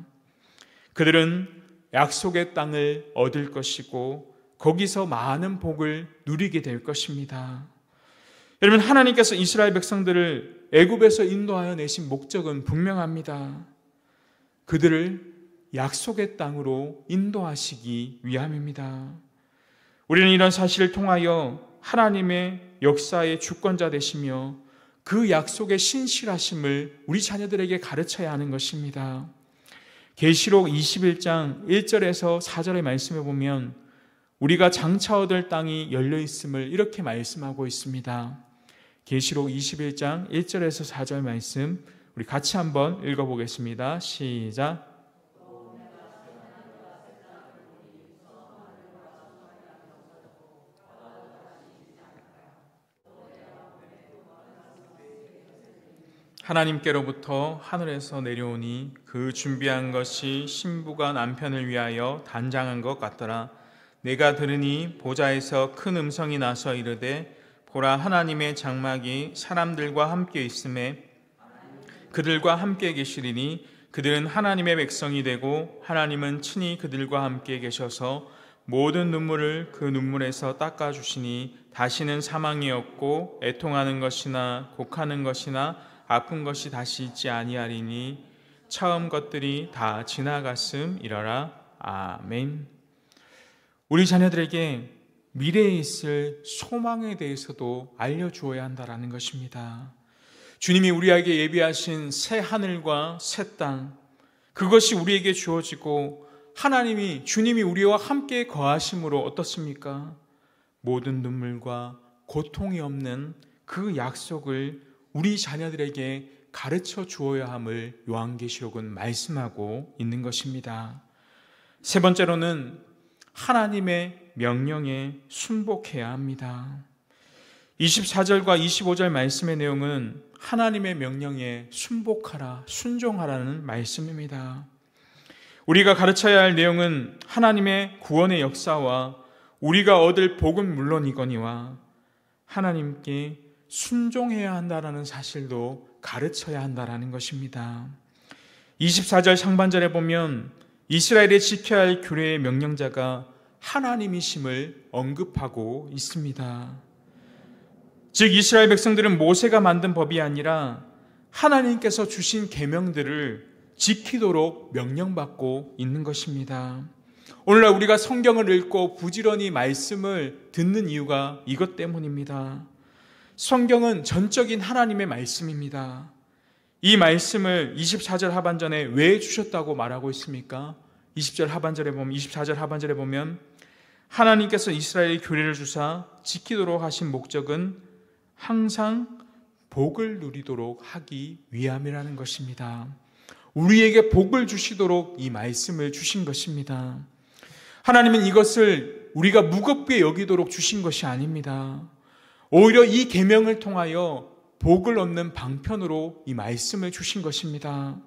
그들은 약속의 땅을 얻을 것이고 거기서 많은 복을 누리게 될 것입니다. 여러분, 하나님께서 이스라엘 백성들을 애굽에서 인도하여 내신 목적은 분명합니다. 그들을 약속의 땅으로 인도하시기 위함입니다. 우리는 이런 사실을 통하여 하나님의 역사의 주권자 되시며 그 약속의 신실하심을 우리 자녀들에게 가르쳐야 하는 것입니다. 계시록 21장 1절에서 4절의 말씀에 보면 우리가 장차 얻을 땅이 열려 있음을 이렇게 말씀하고 있습니다. 계시록 21장 1절에서 4절 말씀 우리 같이 한번 읽어보겠습니다. 시작. 하나님께로부터 하늘에서 내려오니 그 준비한 것이 신부가 남편을 위하여 단장한 것 같더라. 내가 들으니 보좌에서 큰 음성이 나서 이르되 보라, 하나님의 장막이 사람들과 함께 있음에 그들과 함께 계시리니 그들은 하나님의 백성이 되고 하나님은 친히 그들과 함께 계셔서 모든 눈물을 그 눈물에서 닦아주시니 다시는 사망이 없고 애통하는 것이나 곡하는 것이나 아픈 것이 다시 있지 아니하리니 처음 것들이 다 지나갔음이러라. 아멘. 우리 자녀들에게 미래에 있을 소망에 대해서도 알려주어야 한다는 것입니다. 주님이 우리에게 예비하신 새 하늘과 새 땅, 그것이 우리에게 주어지고 주님이 우리와 함께 거하심으로 어떻습니까? 모든 눈물과 고통이 없는 그 약속을 우리 자녀들에게 가르쳐 주어야 함을 요한계시록은 말씀하고 있는 것입니다. 세 번째로는 하나님의 명령에 순복해야 합니다. 24절과 25절 말씀의 내용은 하나님의 명령에 순복하라, 순종하라는 말씀입니다. 우리가 가르쳐야 할 내용은 하나님의 구원의 역사와 우리가 얻을 복은 물론이거니와 하나님께 순종해야 한다라는 사실도 가르쳐야 한다라는 것입니다. 24절 상반절에 보면 이스라엘이 지켜야 할 규례의 명령자가 하나님이심을 언급하고 있습니다. 즉 이스라엘 백성들은 모세가 만든 법이 아니라 하나님께서 주신 계명들을 지키도록 명령받고 있는 것입니다. 오늘날 우리가 성경을 읽고 부지런히 말씀을 듣는 이유가 이것 때문입니다. 성경은 전적인 하나님의 말씀입니다. 이 말씀을 24절 하반절에 왜 주셨다고 말하고 있습니까? 24절 하반절에 보면 하나님께서 이스라엘의 규례를 주사 지키도록 하신 목적은 항상 복을 누리도록 하기 위함이라는 것입니다. 우리에게 복을 주시도록 이 말씀을 주신 것입니다. 하나님은 이것을 우리가 무겁게 여기도록 주신 것이 아닙니다. 오히려 이 계명을 통하여 복을 얻는 방편으로 이 말씀을 주신 것입니다.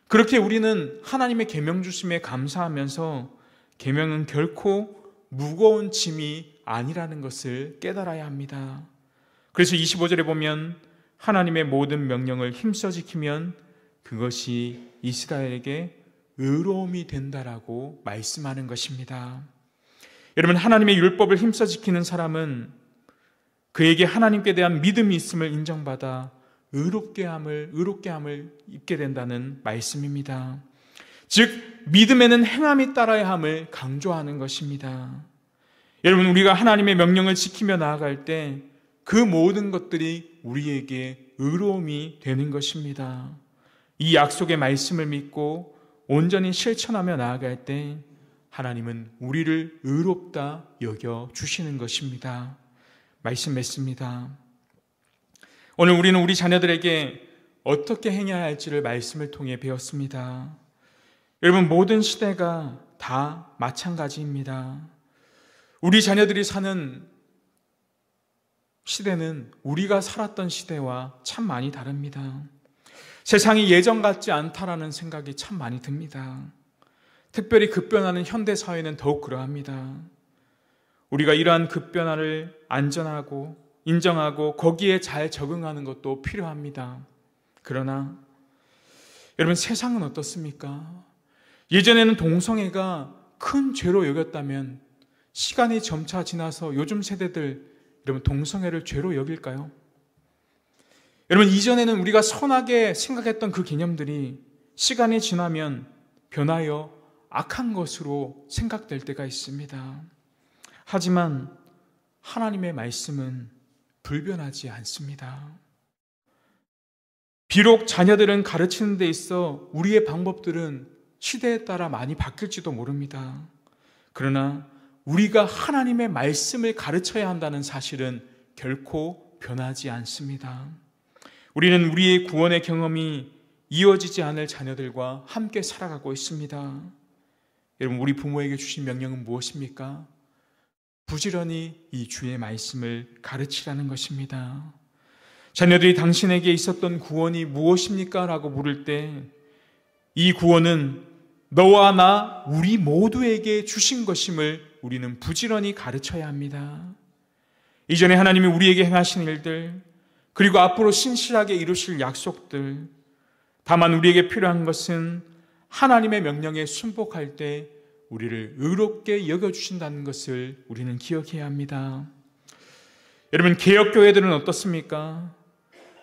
그렇게 우리는 하나님의 계명 주심에 감사하면서 계명은 결코 무거운 짐이 아니라는 것을 깨달아야 합니다. 그래서 25절에 보면 하나님의 모든 명령을 힘써 지키면 그것이 이스라엘에게 의로움이 된다라고 말씀하는 것입니다. 여러분, 하나님의 율법을 힘써 지키는 사람은 그에게 하나님께 대한 믿음이 있음을 인정받아 의롭게 함을 입게 된다는 말씀입니다. 즉 믿음에는 행함이 따라야 함을 강조하는 것입니다. 여러분, 우리가 하나님의 명령을 지키며 나아갈 때 그 모든 것들이 우리에게 의로움이 되는 것입니다. 이 약속의 말씀을 믿고 온전히 실천하며 나아갈 때 하나님은 우리를 의롭다 여겨 주시는 것입니다. 말씀 맺습니다. 오늘 우리는 우리 자녀들에게 어떻게 행해야 할지를 말씀을 통해 배웠습니다. 여러분, 모든 시대가 다 마찬가지입니다. 우리 자녀들이 사는 시대는 우리가 살았던 시대와 참 많이 다릅니다. 세상이 예전 같지 않다라는 생각이 참 많이 듭니다. 특별히 급변하는 현대사회는 더욱 그러합니다. 우리가 이러한 급변화를 안전하고 인정하고 거기에 잘 적응하는 것도 필요합니다. 그러나 여러분, 세상은 어떻습니까? 예전에는 동성애가 큰 죄로 여겼다면 시간이 점차 지나서 요즘 세대들 여러분 동성애를 죄로 여길까요? 여러분, 이전에는 우리가 선하게 생각했던 그 개념들이 시간이 지나면 변하여 악한 것으로 생각될 때가 있습니다. 하지만 하나님의 말씀은 불변하지 않습니다. 비록 자녀들은 가르치는 데 있어 우리의 방법들은 시대에 따라 많이 바뀔지도 모릅니다. 그러나 우리가 하나님의 말씀을 가르쳐야 한다는 사실은 결코 변하지 않습니다. 우리는 우리의 구원의 경험이 이어지지 않을 자녀들과 함께 살아가고 있습니다. 여러분, 우리 부모에게 주신 명령은 무엇입니까? 부지런히 이 주의 말씀을 가르치라는 것입니다. 자녀들이 당신에게 있었던 구원이 무엇입니까? 라고 물을 때 이 구원은 너와 나 우리 모두에게 주신 것임을 우리는 부지런히 가르쳐야 합니다. 이전에 하나님이 우리에게 행하신 일들, 그리고 앞으로 신실하게 이루실 약속들, 다만 우리에게 필요한 것은 하나님의 명령에 순복할 때 우리를 의롭게 여겨주신다는 것을 우리는 기억해야 합니다. 여러분, 개혁교회들은 어떻습니까?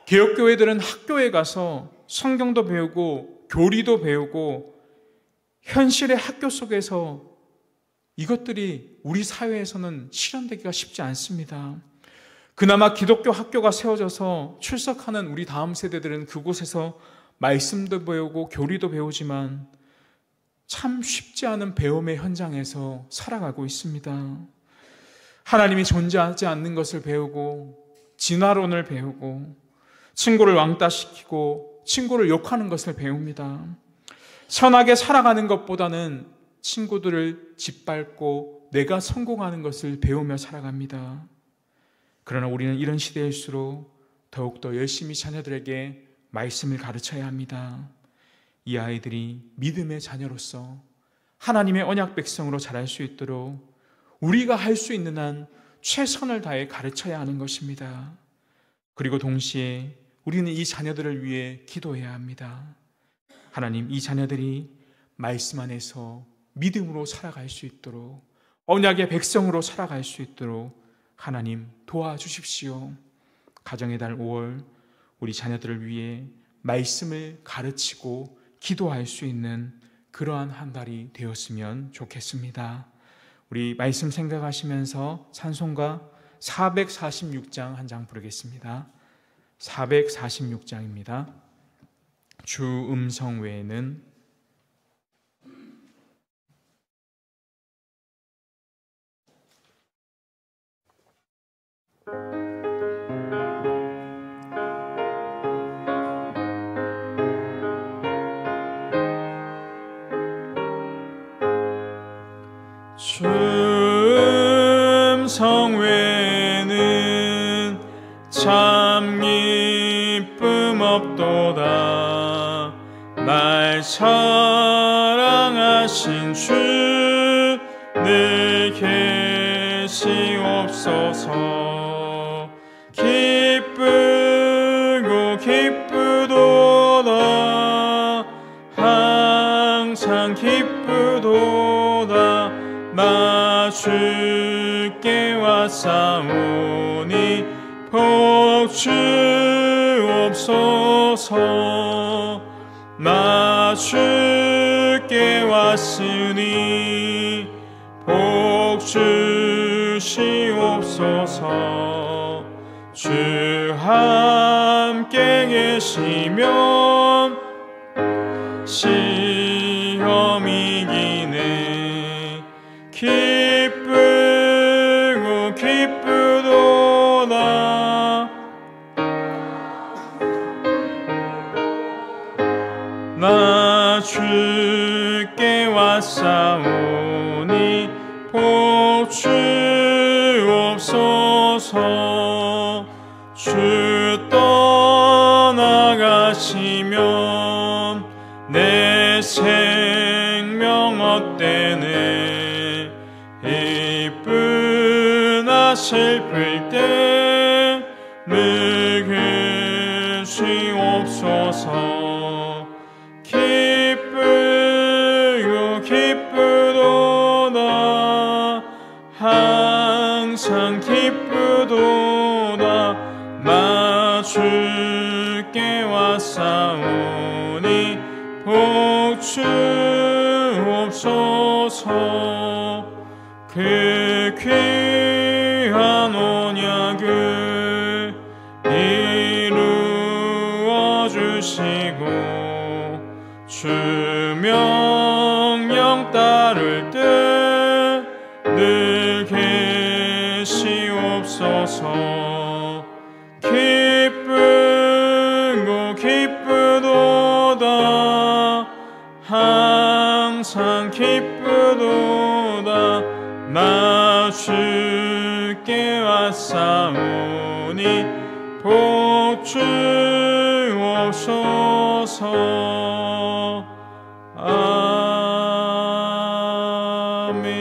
개혁교회들은 학교에 가서 성경도 배우고 교리도 배우고 현실의 학교 속에서 이것들이 우리 사회에서는 실현되기가 쉽지 않습니다. 그나마 기독교 학교가 세워져서 출석하는 우리 다음 세대들은 그곳에서 말씀도 배우고 교리도 배우지만 참 쉽지 않은 배움의 현장에서 살아가고 있습니다. 하나님이 존재하지 않는 것을 배우고 진화론을 배우고 친구를 왕따시키고 친구를 욕하는 것을 배웁니다. 선하게 살아가는 것보다는 친구들을 짓밟고 내가 성공하는 것을 배우며 살아갑니다. 그러나 우리는 이런 시대일수록 더욱더 열심히 자녀들에게 말씀을 가르쳐야 합니다. 이 아이들이 믿음의 자녀로서 하나님의 언약 백성으로 자랄 수 있도록 우리가 할 수 있는 한 최선을 다해 가르쳐야 하는 것입니다. 그리고 동시에 우리는 이 자녀들을 위해 기도해야 합니다. 하나님, 이 자녀들이 말씀 안에서 믿음으로 살아갈 수 있도록, 언약의 백성으로 살아갈 수 있도록 하나님 도와주십시오. 가정의 달 5월 우리 자녀들을 위해 말씀을 가르치고 기도할 수 있는 그러한 한 달이 되었으면 좋겠습니다. 우리 말씀 생각하시면서 찬송가 446장 한 장 부르겠습니다. 446장입니다. 주 음성 외에는. 주 음성 외에는 참 기쁨 없도다. 날 사랑하신 주 늘 계시옵소서. 기쁘고 기쁘도다. 항상 기쁘도다. 나 주께 왔사오니 복 주옵소서. 나 주께 왔으니 복 주시옵소서. 주 함께 계시면 시험 이기네. 기쁘고 기쁘도다. 나 주께 왔사오니 복 주옵소서. 주 떠나가시면 내 생명 헛되네. 기쁘나 슬플 때 늘 계시옵소서. 기쁘고 기쁘도다. 항상 기쁘도다. 나 주께 왔사오니 복 주옵소서. 그 귀한 언약을 이루어 주시고 주 명령 따를 때 늘 계시옵소서. 기쁘고 기쁘도다. 항상 기쁘도다. 나 주께 왔사오니 복 주옵소서.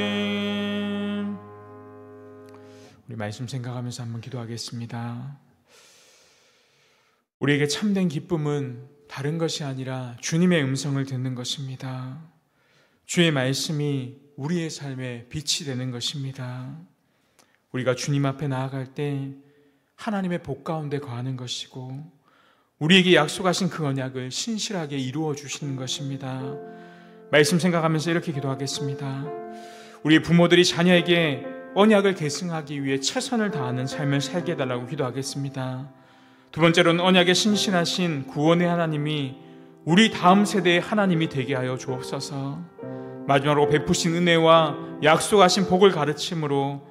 아멘. 우리 말씀 생각하면서 한번 기도하겠습니다. 우리에게 참된 기쁨은 다른 것이 아니라 주님의 음성을 듣는 것입니다. 주의 말씀이 우리의 삶에 빛이 되는 것입니다. 우리가 주님 앞에 나아갈 때 하나님의 복 가운데 거하는 것이고 우리에게 약속하신 그 언약을 신실하게 이루어 주시는 것입니다. 말씀 생각하면서 이렇게 기도하겠습니다. 우리 부모들이 자녀에게 언약을 계승하기 위해 최선을 다하는 삶을 살게 해달라고 기도하겠습니다. 두 번째로는 언약에 신실하신 구원의 하나님이 우리 다음 세대의 하나님이 되게 하여 주옵소서. 마지막으로 베푸신 은혜와 약속하신 복을 가르침으로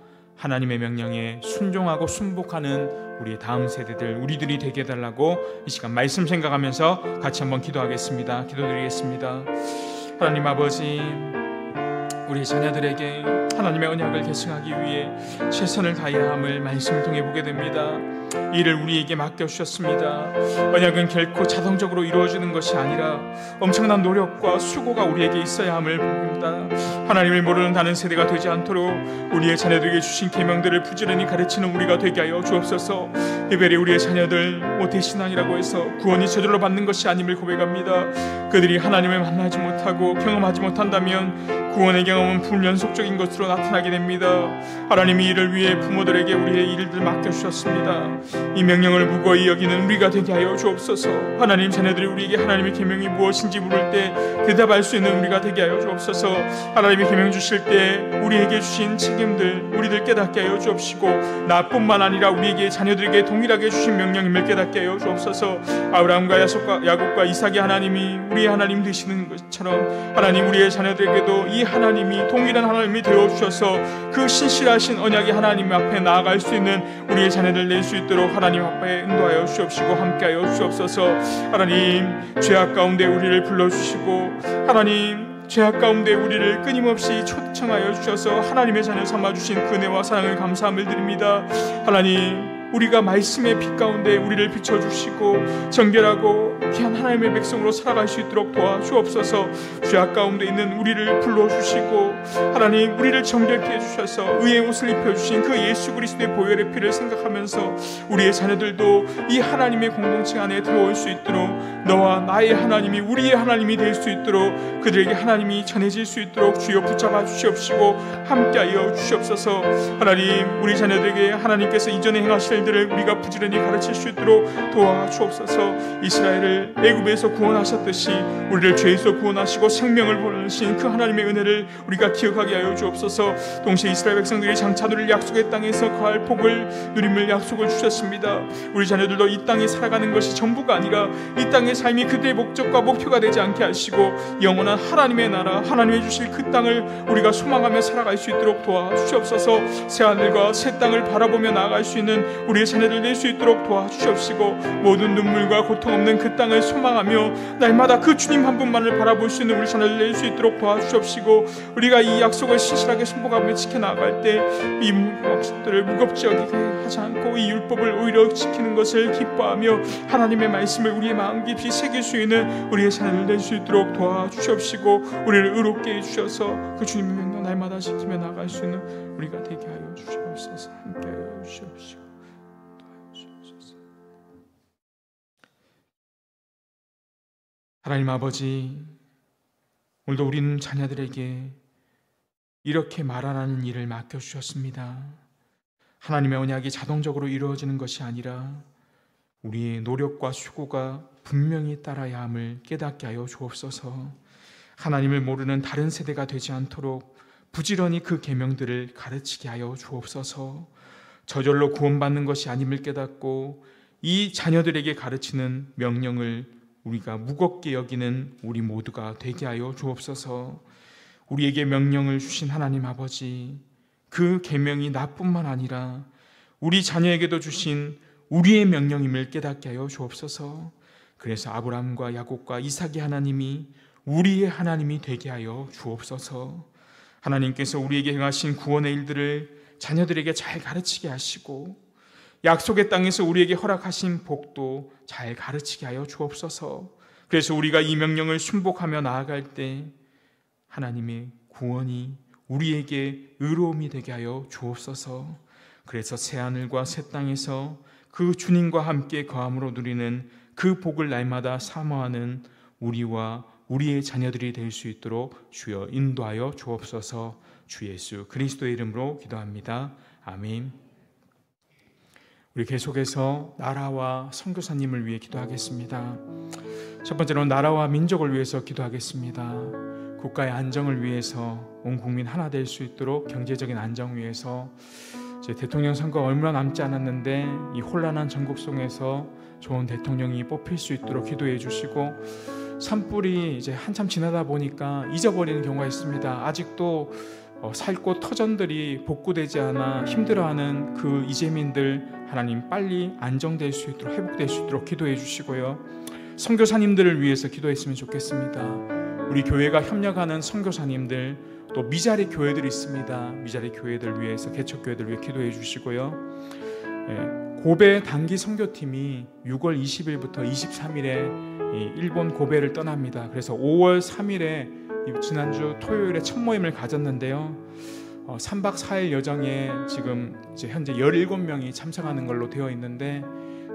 하나님의 명령에 순종하고 순복하는 우리 다음 세대들, 우리들이 되게 해달라고 이 시간 말씀 생각하면서 같이 한번 기도하겠습니다. 기도드리겠습니다. 하나님 아버지, 우리 자녀들에게 하나님의 언약을 계승하기 위해 최선을 다해야 함을 말씀을 통해 보게 됩니다. 이를 우리에게 맡겨주셨습니다. 언약은 결코 자동적으로 이루어지는 것이 아니라 엄청난 노력과 수고가 우리에게 있어야 함을 봅니다. 하나님을 모르는 다른 세대가 되지 않도록 우리의 자녀들에게 주신 계명들을 부지런히 가르치는 우리가 되게 하여 주옵소서. 이별에 우리의 자녀들 모태신앙이라고 해서 구원이 저절로 받는 것이 아님을 고백합니다. 그들이 하나님을 만나지 못하고 경험하지 못한다면 구원의 경험은 불연속적인 것으로 나타나게 됩니다. 하나님이 이를 위해 부모들에게 우리의 일들 맡겨주셨습니다. 이 명령을 무거이 여기는 우리가 되게 하여 주옵소서. 하나님 자녀들이 우리에게 하나님의 계명이 무엇인지 물을 때 대답할 수 있는 우리가 되게 하여 주옵소서. 하나님의 계명 주실 때 우리에게 주신 책임들 우리들 깨닫게 하여 주옵시고, 나뿐만 아니라 우리에게 자녀들에게 동일하게 주신 명령임을 깨닫게 하여 주옵소서. 아브라함과 야곱과 이삭의 하나님이 우리의 하나님 되시는 것처럼 하나님 우리의 자녀들에게도 이 하나님이 동일한 하나님이 되어주셔서 그 신실하신 언약의 하나님 앞에 나아갈 수 있는 우리의 자녀들 낼 수 있도록 하나님 앞에 인도하여 주옵시고 함께하여 주옵소서. 하나님 죄악 가운데 우리를 불러주시고 하나님 죄악 가운데 우리를 끊임없이 초청하여 주셔서 하나님의 자녀 삼아주신 그 은혜와 사랑을 감사함을 드립니다. 하나님 우리가 말씀의 빛 가운데 우리를 비춰주시고 정결하고 귀한 하나님의 백성으로 살아갈 수 있도록 도와주옵소서. 죄악 가운데 있는 우리를 불러주시고 하나님 우리를 정결케 해주셔서 의의 옷을 입혀주신 그 예수 그리스도의 보혈의 피를 생각하면서 우리의 자녀들도 이 하나님의 공동체 안에 들어올 수 있도록, 너와 나의 하나님이 우리의 하나님이 될 수 있도록 그들에게 하나님이 전해질 수 있도록 주여 붙잡아 주시옵시고 함께하여 주시옵소서. 하나님 우리 자녀들에게 하나님께서 이전에 행하실 일들을 우리가 부지런히 가르칠 수 있도록 도와주옵소서. 이스라엘을 애굽에서 구원하셨듯이 우리를 죄에서 구원하시고 생명을 보내신 그 하나님의 은혜를 우리가 기억하게 하여 주옵소서. 동시에 이스라엘 백성들이 장차 누릴 약속의 땅에서 거할 복을 누림을 약속을 주셨습니다. 우리 자녀들도 이 땅에 살아가는 것이 전부가 아니라 이 땅의 삶이 그들의 목적과 목표가 되지 않게 하시고 영원한 하나님의 나라, 하나님이 주실 그 땅을 우리가 소망하며 살아갈 수 있도록 도와주시옵소서. 새하늘과 새 땅을 바라보며 나아갈 수 있는 우리의 자녀들 낼 수 있도록 도와주시옵시고, 모든 눈물과 고통 없는 그 땅을 소망하며 날마다 그 주님 한 분만을 바라볼 수 있는 우리 자녀들 낼 수 있도록 도와주시옵시고, 우리가 이 약속을 신실하게 순복하며 지켜나갈 때 이 약속들을 무겁지 여기게 하지 않고 이 율법을 오히려 지키는 것을 기뻐하며 하나님의 말씀을 우리의 마음 깊이 새길 수 있는 우리의 자녀들 낼 수 있도록 도와주시옵시고, 우리를 의롭게 해주셔서 그 주님의 명령 날마다 지키며 나갈 수 있는 우리가 되게 하여 주시옵소서. 함께하여 주시옵시고 도와주시옵소서. 하나님 아버지, 오늘도 우리는 자녀들에게 이렇게 말하라는 일을 맡겨주셨습니다. 하나님의 언약이 자동적으로 이루어지는 것이 아니라 우리의 노력과 수고가 분명히 따라야 함을 깨닫게 하여 주옵소서. 하나님을 모르는 다른 세대가 되지 않도록 부지런히 그 계명들을 가르치게 하여 주옵소서. 저절로 구원받는 것이 아님을 깨닫고 이 자녀들에게 가르치는 명령을 우리가 무겁게 여기는 우리 모두가 되게 하여 주옵소서. 우리에게 명령을 주신 하나님 아버지, 그 계명이 나뿐만 아니라 우리 자녀에게도 주신 우리의 명령임을 깨닫게 하여 주옵소서. 그래서 아브라함과 야곱과 이삭의 하나님이 우리의 하나님이 되게 하여 주옵소서. 하나님께서 우리에게 행하신 구원의 일들을 자녀들에게 잘 가르치게 하시고 약속의 땅에서 우리에게 허락하신 복도 잘 가르치게 하여 주옵소서. 그래서 우리가 이 명령을 순복하며 나아갈 때 하나님의 구원이 우리에게 의로움이 되게 하여 주옵소서. 그래서 새하늘과 새 땅에서 그 주님과 함께 거함으로 누리는 그 복을 날마다 사모하는 우리와 우리의 자녀들이 될 수 있도록 주여 인도하여 주옵소서. 주 예수 그리스도의 이름으로 기도합니다. 아멘. 우리 계속해서 나라와 선교사님을 위해 기도하겠습니다. 첫 번째로 나라와 민족을 위해서 기도하겠습니다. 국가의 안정을 위해서 온 국민 하나 될 수 있도록 경제적인 안정 위해서 이제 대통령 선거 얼마 남지 않았는데 이 혼란한 전국 속에서 좋은 대통령이 뽑힐 수 있도록 기도해 주시고, 산불이 이제 한참 지나다 보니까 잊어버리는 경우가 있습니다. 아직도 살고 터전들이 복구되지 않아 힘들어하는 그 이재민들 하나님 빨리 안정될 수 있도록 회복될 수 있도록 기도해 주시고요. 선교사님들을 위해서 기도했으면 좋겠습니다. 우리 교회가 협력하는 선교사님들 또 미자리 교회들이 있습니다. 미자리 교회들 위해서 개척교회들 위해 기도해 주시고요. 고베 단기 선교팀이 6월 20일부터 23일에 일본 고베를 떠납니다. 그래서 5월 3일에 지난주 토요일에 첫 모임을 가졌는데요. 3박 4일 여정에 지금 이제 현재 17명이 참석하는 걸로 되어 있는데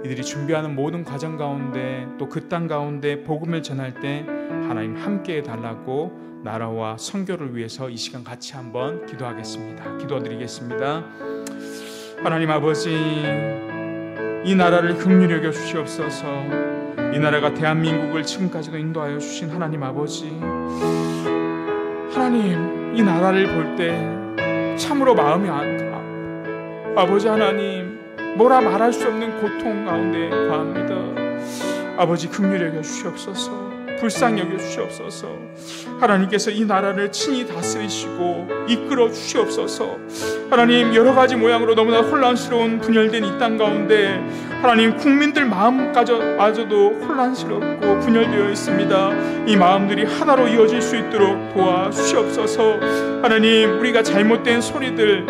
이들이 준비하는 모든 과정 가운데 또 그 땅 가운데 복음을 전할 때 하나님 함께 해달라고 나라와 선교를 위해서 이 시간 같이 한번 기도하겠습니다. 기도드리겠습니다. 하나님 아버지, 이 나라를 긍휼히 여겨 주시옵소서. 이 나라가 대한민국을 지금까지도 인도하여 주신 하나님 아버지, 하나님 이 나라를 볼 때 참으로 마음이 아버지 하나님 뭐라 말할 수 없는 고통 가운데 거합니다. 아버지 긍휼히 여겨 주시옵소서. 불쌍히 여겨 주시옵소서. 하나님께서 이 나라를 친히 다스리시고 이끌어 주시옵소서. 하나님 여러 가지 모양으로 너무나 혼란스러운 분열된 이 땅 가운데 하나님 국민들 마음까지도 혼란스럽고 분열되어 있습니다. 이 마음들이 하나로 이어질 수 있도록 도와주시옵소서. 하나님 우리가 잘못된 소리들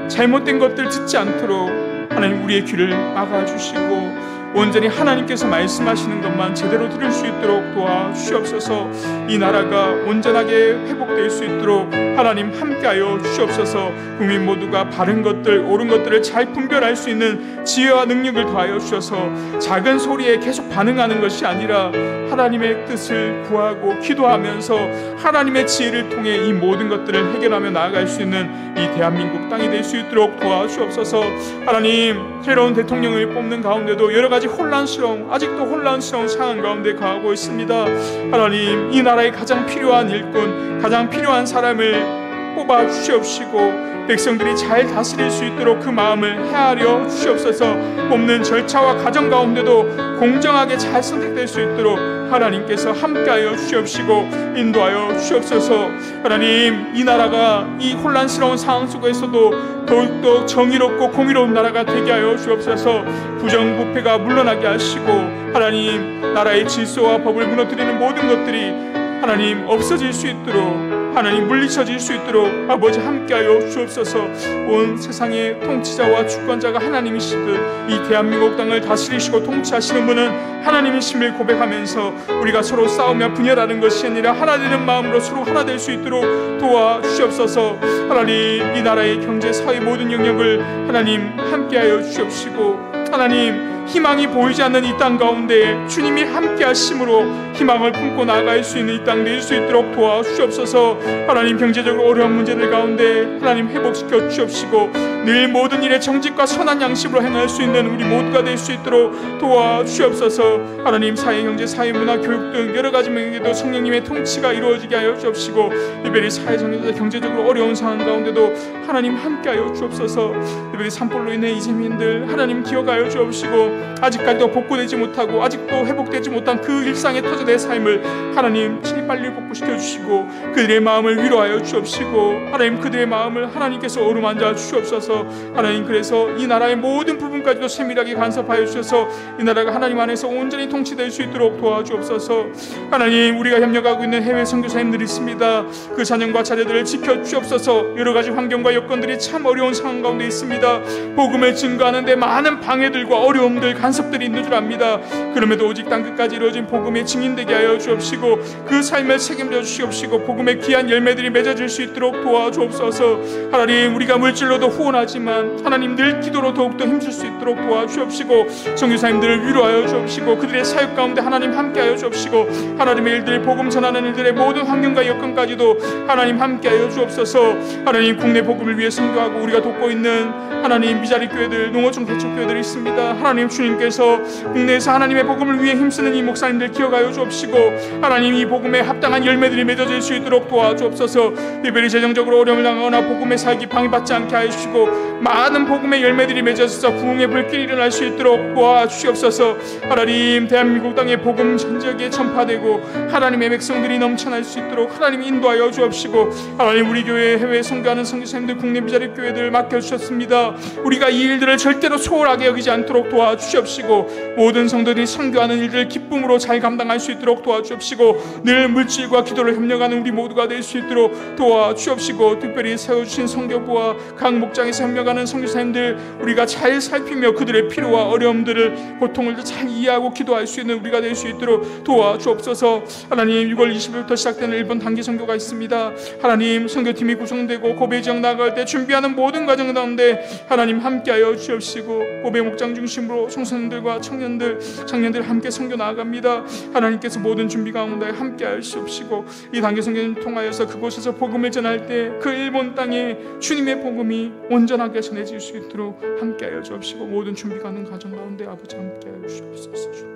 잘못된 것들 듣지 않도록 하나님 우리의 귀를 막아주시고 온전히 하나님께서 말씀하시는 것만 제대로 들을 수 있도록 도와주시옵소서. 이 나라가 온전하게 회복될 수 있도록 하나님 함께하여 주시옵소서. 국민 모두가 바른 것들 옳은 것들을 잘 분별할 수 있는 지혜와 능력을 더하여 주셔서 작은 소리에 계속 반응하는 것이 아니라 하나님의 뜻을 구하고 기도하면서 하나님의 지혜를 통해 이 모든 것들을 해결하며 나아갈 수 있는 이 대한민국 땅이 될 수 있도록 도와주옵소서. 하나님 새로운 대통령을 뽑는 가운데도 여러 가지 아직도 혼란스러운 상황 가운데 가고 있습니다. 하나님 이 나라에 가장 필요한 일꾼 가장 필요한 사람을 뽑아 주시옵시고 백성들이 잘 다스릴 수 있도록 그 마음을 헤아려 주시옵소서. 뽑는 절차와 과정 가운데도 공정하게 잘 선택될 수 있도록 하나님께서 함께하여 주시옵시고 인도하여 주시옵소서. 하나님 이 나라가 이 혼란스러운 상황 속에서도 더욱더 정의롭고 공의로운 나라가 되게 하여 주옵소서. 부정부패가 물러나게 하시고 하나님 나라의 질서와 법을 무너뜨리는 모든 것들이 하나님 없어질 수 있도록 하나님 물리쳐질 수 있도록 아버지 함께하여 주옵소서. 온 세상의 통치자와 주권자가 하나님이시듯 이 대한민국 땅을 다스리시고 통치하시는 분은 하나님이심을 고백하면서 우리가 서로 싸우며 분열하는 것이 아니라 하나 되는 마음으로 서로 하나 될 수 있도록 도와주시옵소서. 하나님 이 나라의 경제 사회 모든 영역을 하나님 함께하여 주시옵시고 하나님 희망이 보이지 않는 이 땅 가운데 주님이 함께 하심으로 희망을 품고 나아갈 수 있는 이 땅 될 수 있도록 도와주시옵소서. 하나님 경제적으로 어려운 문제들 가운데 하나님 회복시켜 주시옵시고 늘 모든 일에 정직과 선한 양심으로 행할 수 있는 우리 모두가 될 수 있도록 도와주시옵소서. 하나님 사회 경제 사회 문화 교육 등 여러 가지 면에도 성령님의 통치가 이루어지게 하여 주옵시고 특별히 사회 경제적으로 어려운 상황 가운데도 하나님 함께하여 주옵소서. 특별히 산불로 인해 이재민들 하나님 기억하여 주옵시고 아직까지도 복구되지 못하고 아직도 회복되지 못한 그 일상의 터전의 삶을 하나님 친히 빨리 복구시켜 주시고 그들의 마음을 위로하여 주옵시고 하나님 그들의 마음을 하나님께서 어루만져 주시옵소서. 하나님 그래서 이 나라의 모든 부분까지도 세밀하게 간섭하여 주셔서 이 나라가 하나님 안에서 온전히 통치될 수 있도록 도와주옵소서. 하나님 우리가 협력하고 있는 해외 선교사님들이 있습니다. 그 자녀과 자녀들을 지켜 주옵소서. 여러 가지 환경과 여건들이 참 어려운 상황 가운데 있습니다. 복음을 증거하는데 많은 방해들과 어려움들 간섭들이 있는 줄 압니다. 그럼에도 오직 땅끝까지 이루어진 복음의 증인되게 하여 주옵시고 그 삶을 책임져 주시옵시고 복음의 귀한 열매들이 맺어질 수 있도록 도와주옵소서. 하나님 우리가 물질로도 후원하지만 하나님 늘 기도로 더욱더 힘쓸 수 있도록 도와주옵시고 선교사님들을 위로하여 주옵시고 그들의 사역 가운데 하나님 함께하여 주옵시고 하나님의 일들 복음 전하는 일들의 모든 환경과 여건까지도 하나님 함께하여 주옵소서. 하나님 국내 복음을 위해 선교하고 우리가 돕고 있는 하나님 미자리 교회들 농어촌 개척 교회들이 있습니다. 하나님 주님께서 국내에서 하나님의 복음을 위해 힘쓰는 이 목사님들 기억하여 주옵시고 하나님 이 복음에 합당한 열매들이 맺어질 수 있도록 도와주옵소서. 특별히 재정적으로 어려움을 당하거나 복음의 사역이 방해받지 않게 하시고 많은 복음의 열매들이 맺어져서 부흥의 불길이 일어날 수 있도록 도와주시옵소서. 하나님 대한민국 땅에 복음 전 지역에 전파되고 하나님의 백성들이 넘쳐날 수 있도록 하나님 인도하여 주옵시고 하나님 우리 교회 해외 선교하는 선교사님들 국내 미자립 교회들 맡겨주셨습니다. 우리가 이 일들을 절대로 소홀하게 여기지 않도록 도와주시옵시고 모든 성도들이 선교하는 일들을 기쁨으로 잘 감당할 수 있도록 도와주옵시고 늘 물질과 기도로 협력하는 우리 모두가 될 수 있도록 도와주옵시고 특별히 세워주신 선교부와 각 목장에서 협력하는 선교사님들 우리가 잘 살피며 그들의 필요와 어려움들을 고통을 잘 이해하고 기도할 수 있는 우리가 될 수 있도록 도와주옵소서. 하나님 6월 20일부터 시작되는 일본 단기 선교가 있습니다. 하나님 선교팀이 구성되고 고베 지역 나갈 때 준비하는 모든 과정 가운데 하나님 함께하여 주옵시고 고베 목장 중심으로 청소년들과 청년들 함께 선교 나아갑니다. 하나님께서 모든 준비 가운데 함께하여 주옵시고 이 단기 선교를 통하여서 그곳에서 복음을 전할 때 그 일본 땅에 주님의 복음이 온전하게 전해질 수 있도록 함께하여 주옵시고 모든 준비 가는 과정 가운데 아버지 함께하여 주옵소서.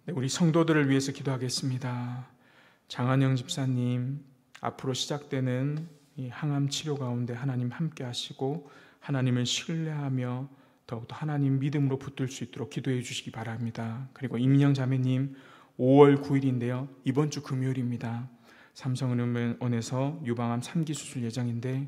네, 우리 성도들을 위해서 기도하겠습니다. 장한영 집사님 앞으로 시작되는 이 항암 치료 가운데 하나님 함께 하시고 하나님을 신뢰하며 더욱더 하나님 믿음으로 붙들 수 있도록 기도해 주시기 바랍니다. 그리고 임영 자매님 5월 9일인데요. 이번 주 금요일입니다. 삼성의료원에서 유방암 3기 수술 예정인데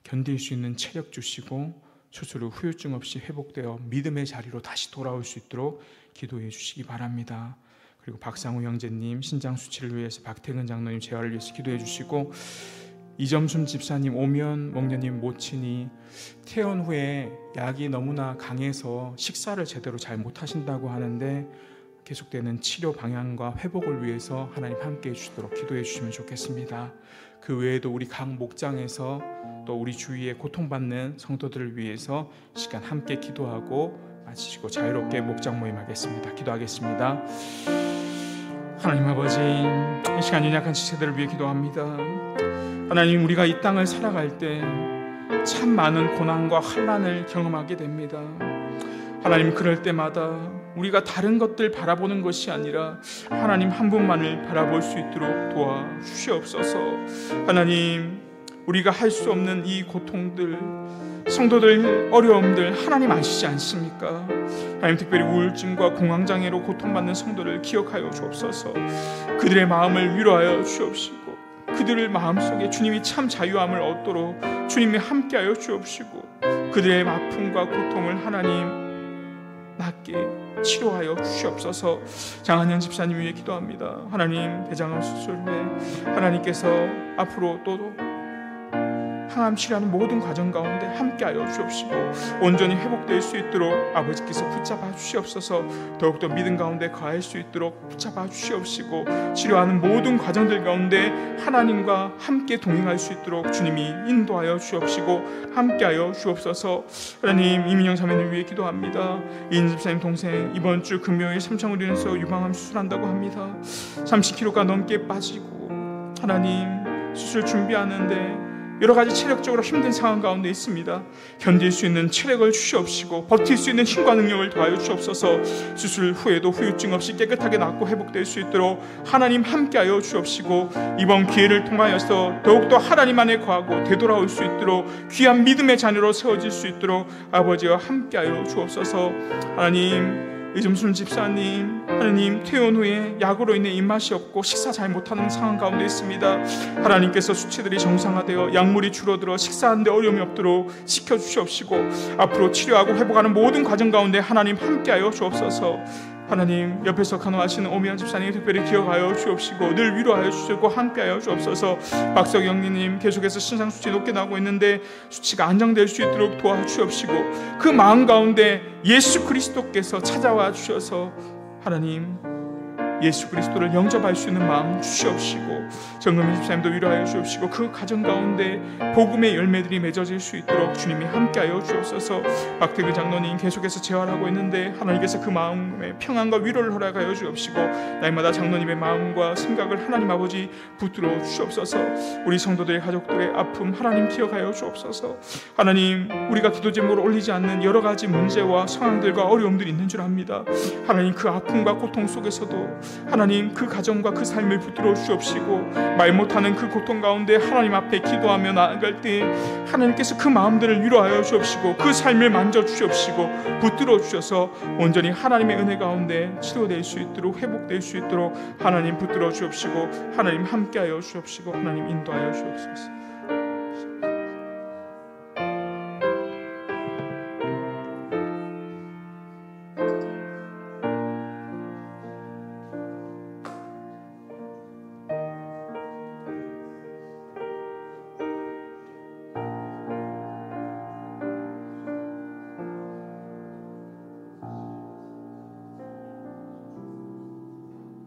견딜 수 있는 체력 주시고 수술 후 후유증 없이 회복되어 믿음의 자리로 다시 돌아올 수 있도록 기도해 주시기 바랍니다. 그리고 박상우 형제님 신장 수치를 위해서 박태근 장로님 재활을 위해서 기도해 주시고 이점순 집사님 오면 목녀님 모친이 퇴원 후에 약이 너무나 강해서 식사를 제대로 잘 못하신다고 하는데 계속되는 치료 방향과 회복을 위해서 하나님 함께 해주시도록 기도해 주시면 좋겠습니다. 그 외에도 우리 각 목장에서 또 우리 주위에 고통받는 성도들을 위해서 시간 함께 기도하고 마치시고 자유롭게 목장 모임하겠습니다. 기도하겠습니다. 하나님 아버지 이 시간 연약한 지체들을 위해 기도합니다. 하나님 우리가 이 땅을 살아갈 때 참 많은 고난과 환난을 경험하게 됩니다. 하나님 그럴 때마다 우리가 다른 것들 바라보는 것이 아니라 하나님 한 분만을 바라볼 수 있도록 도와주시옵소서. 하나님 우리가 할 수 없는 이 고통들 성도들 어려움들 하나님 아시지 않습니까? 하나님 특별히 우울증과 공황장애로 고통받는 성도를 기억하여 주옵소서. 그들의 마음을 위로하여 주옵시고 그들의 마음속에 주님이 참 자유함을 얻도록 주님이 함께하여 주옵시고 그들의 아픔과 고통을 하나님 낫게 치료하여 주시옵소서. 장한영 집사님 위해 기도합니다. 하나님 대장암 수술 후에 하나님께서 앞으로 또 항암 치료하는 모든 과정 가운데 함께하여 주옵시고 온전히 회복될 수 있도록 아버지께서 붙잡아 주시옵소서. 더욱더 믿음 가운데 거할 수 있도록 붙잡아 주시옵시고 치료하는 모든 과정들 가운데 하나님과 함께 동행할 수 있도록 주님이 인도하여 주옵시고 함께하여 주옵소서. 하나님 이민영 자매를 위해 기도합니다. 이인 집사님 동생 이번 주 금요일 삼성의료원에서 유방암 수술한다고 합니다. 30kg가 넘게 빠지고 하나님 수술 준비하는데 여러 가지 체력적으로 힘든 상황 가운데 있습니다. 견딜 수 있는 체력을 주시옵시고 버틸 수 있는 힘과 능력을 더하여 주옵소서. 수술 후에도 후유증 없이 깨끗하게 낫고 회복될 수 있도록 하나님 함께하여 주옵시고 이번 기회를 통하여서 더욱더 하나님 안에 거하고 되돌아올 수 있도록 귀한 믿음의 자녀로 세워질 수 있도록 아버지와 함께하여 주옵소서. 하나님 이점순 집사님 하나님 퇴원 후에 약으로 인해 입맛이 없고 식사 잘 못하는 상황 가운데 있습니다. 하나님께서 수치들이 정상화되어 약물이 줄어들어 식사하는데 어려움이 없도록 지켜주시옵시고 앞으로 치료하고 회복하는 모든 과정 가운데 하나님 함께하여 주옵소서. 하나님 옆에서 간호하시는 오미연 집사님 특별히 기억하여 주옵시고 늘 위로하여 주시고 함께하여 주옵소서. 박석영님 계속해서 신장 수치 높게 나오고 있는데 수치가 안정될 수 있도록 도와주옵시고 그 마음 가운데 예수 그리스도께서 찾아와 주셔서 하나님 예수 그리스도를 영접할 수 있는 마음 주시옵시고, 정금희 집사님도 위로하여 주옵시고, 그 가정 가운데 복음의 열매들이 맺어질 수 있도록 주님이 함께하여 주옵소서. 박태규 장로님 계속해서 재활하고 있는데 하나님께서 그 마음에 평안과 위로를 허락하여 주옵시고, 날마다 장로님의 마음과 생각을 하나님 아버지 붙들어 주옵소서. 우리 성도들의 가족들의 아픔 하나님 기억하여 주옵소서. 하나님, 우리가 기도 제목으로 올리지 않는 여러 가지 문제와 상황들과 어려움들이 있는 줄 압니다. 하나님, 그 아픔과 고통 속에서도 하나님 그 가정과 그 삶을 붙들어 주옵시고, 말 못하는 그 고통 가운데 하나님 앞에 기도하며 나아갈 때 하나님께서 그 마음들을 위로하여 주옵시고, 그 삶을 만져 주옵시고 붙들어 주셔서 온전히 하나님의 은혜 가운데 치료될 수 있도록, 회복될 수 있도록 하나님 붙들어 주옵시고, 하나님 함께하여 주옵시고, 하나님 인도하여 주옵소서.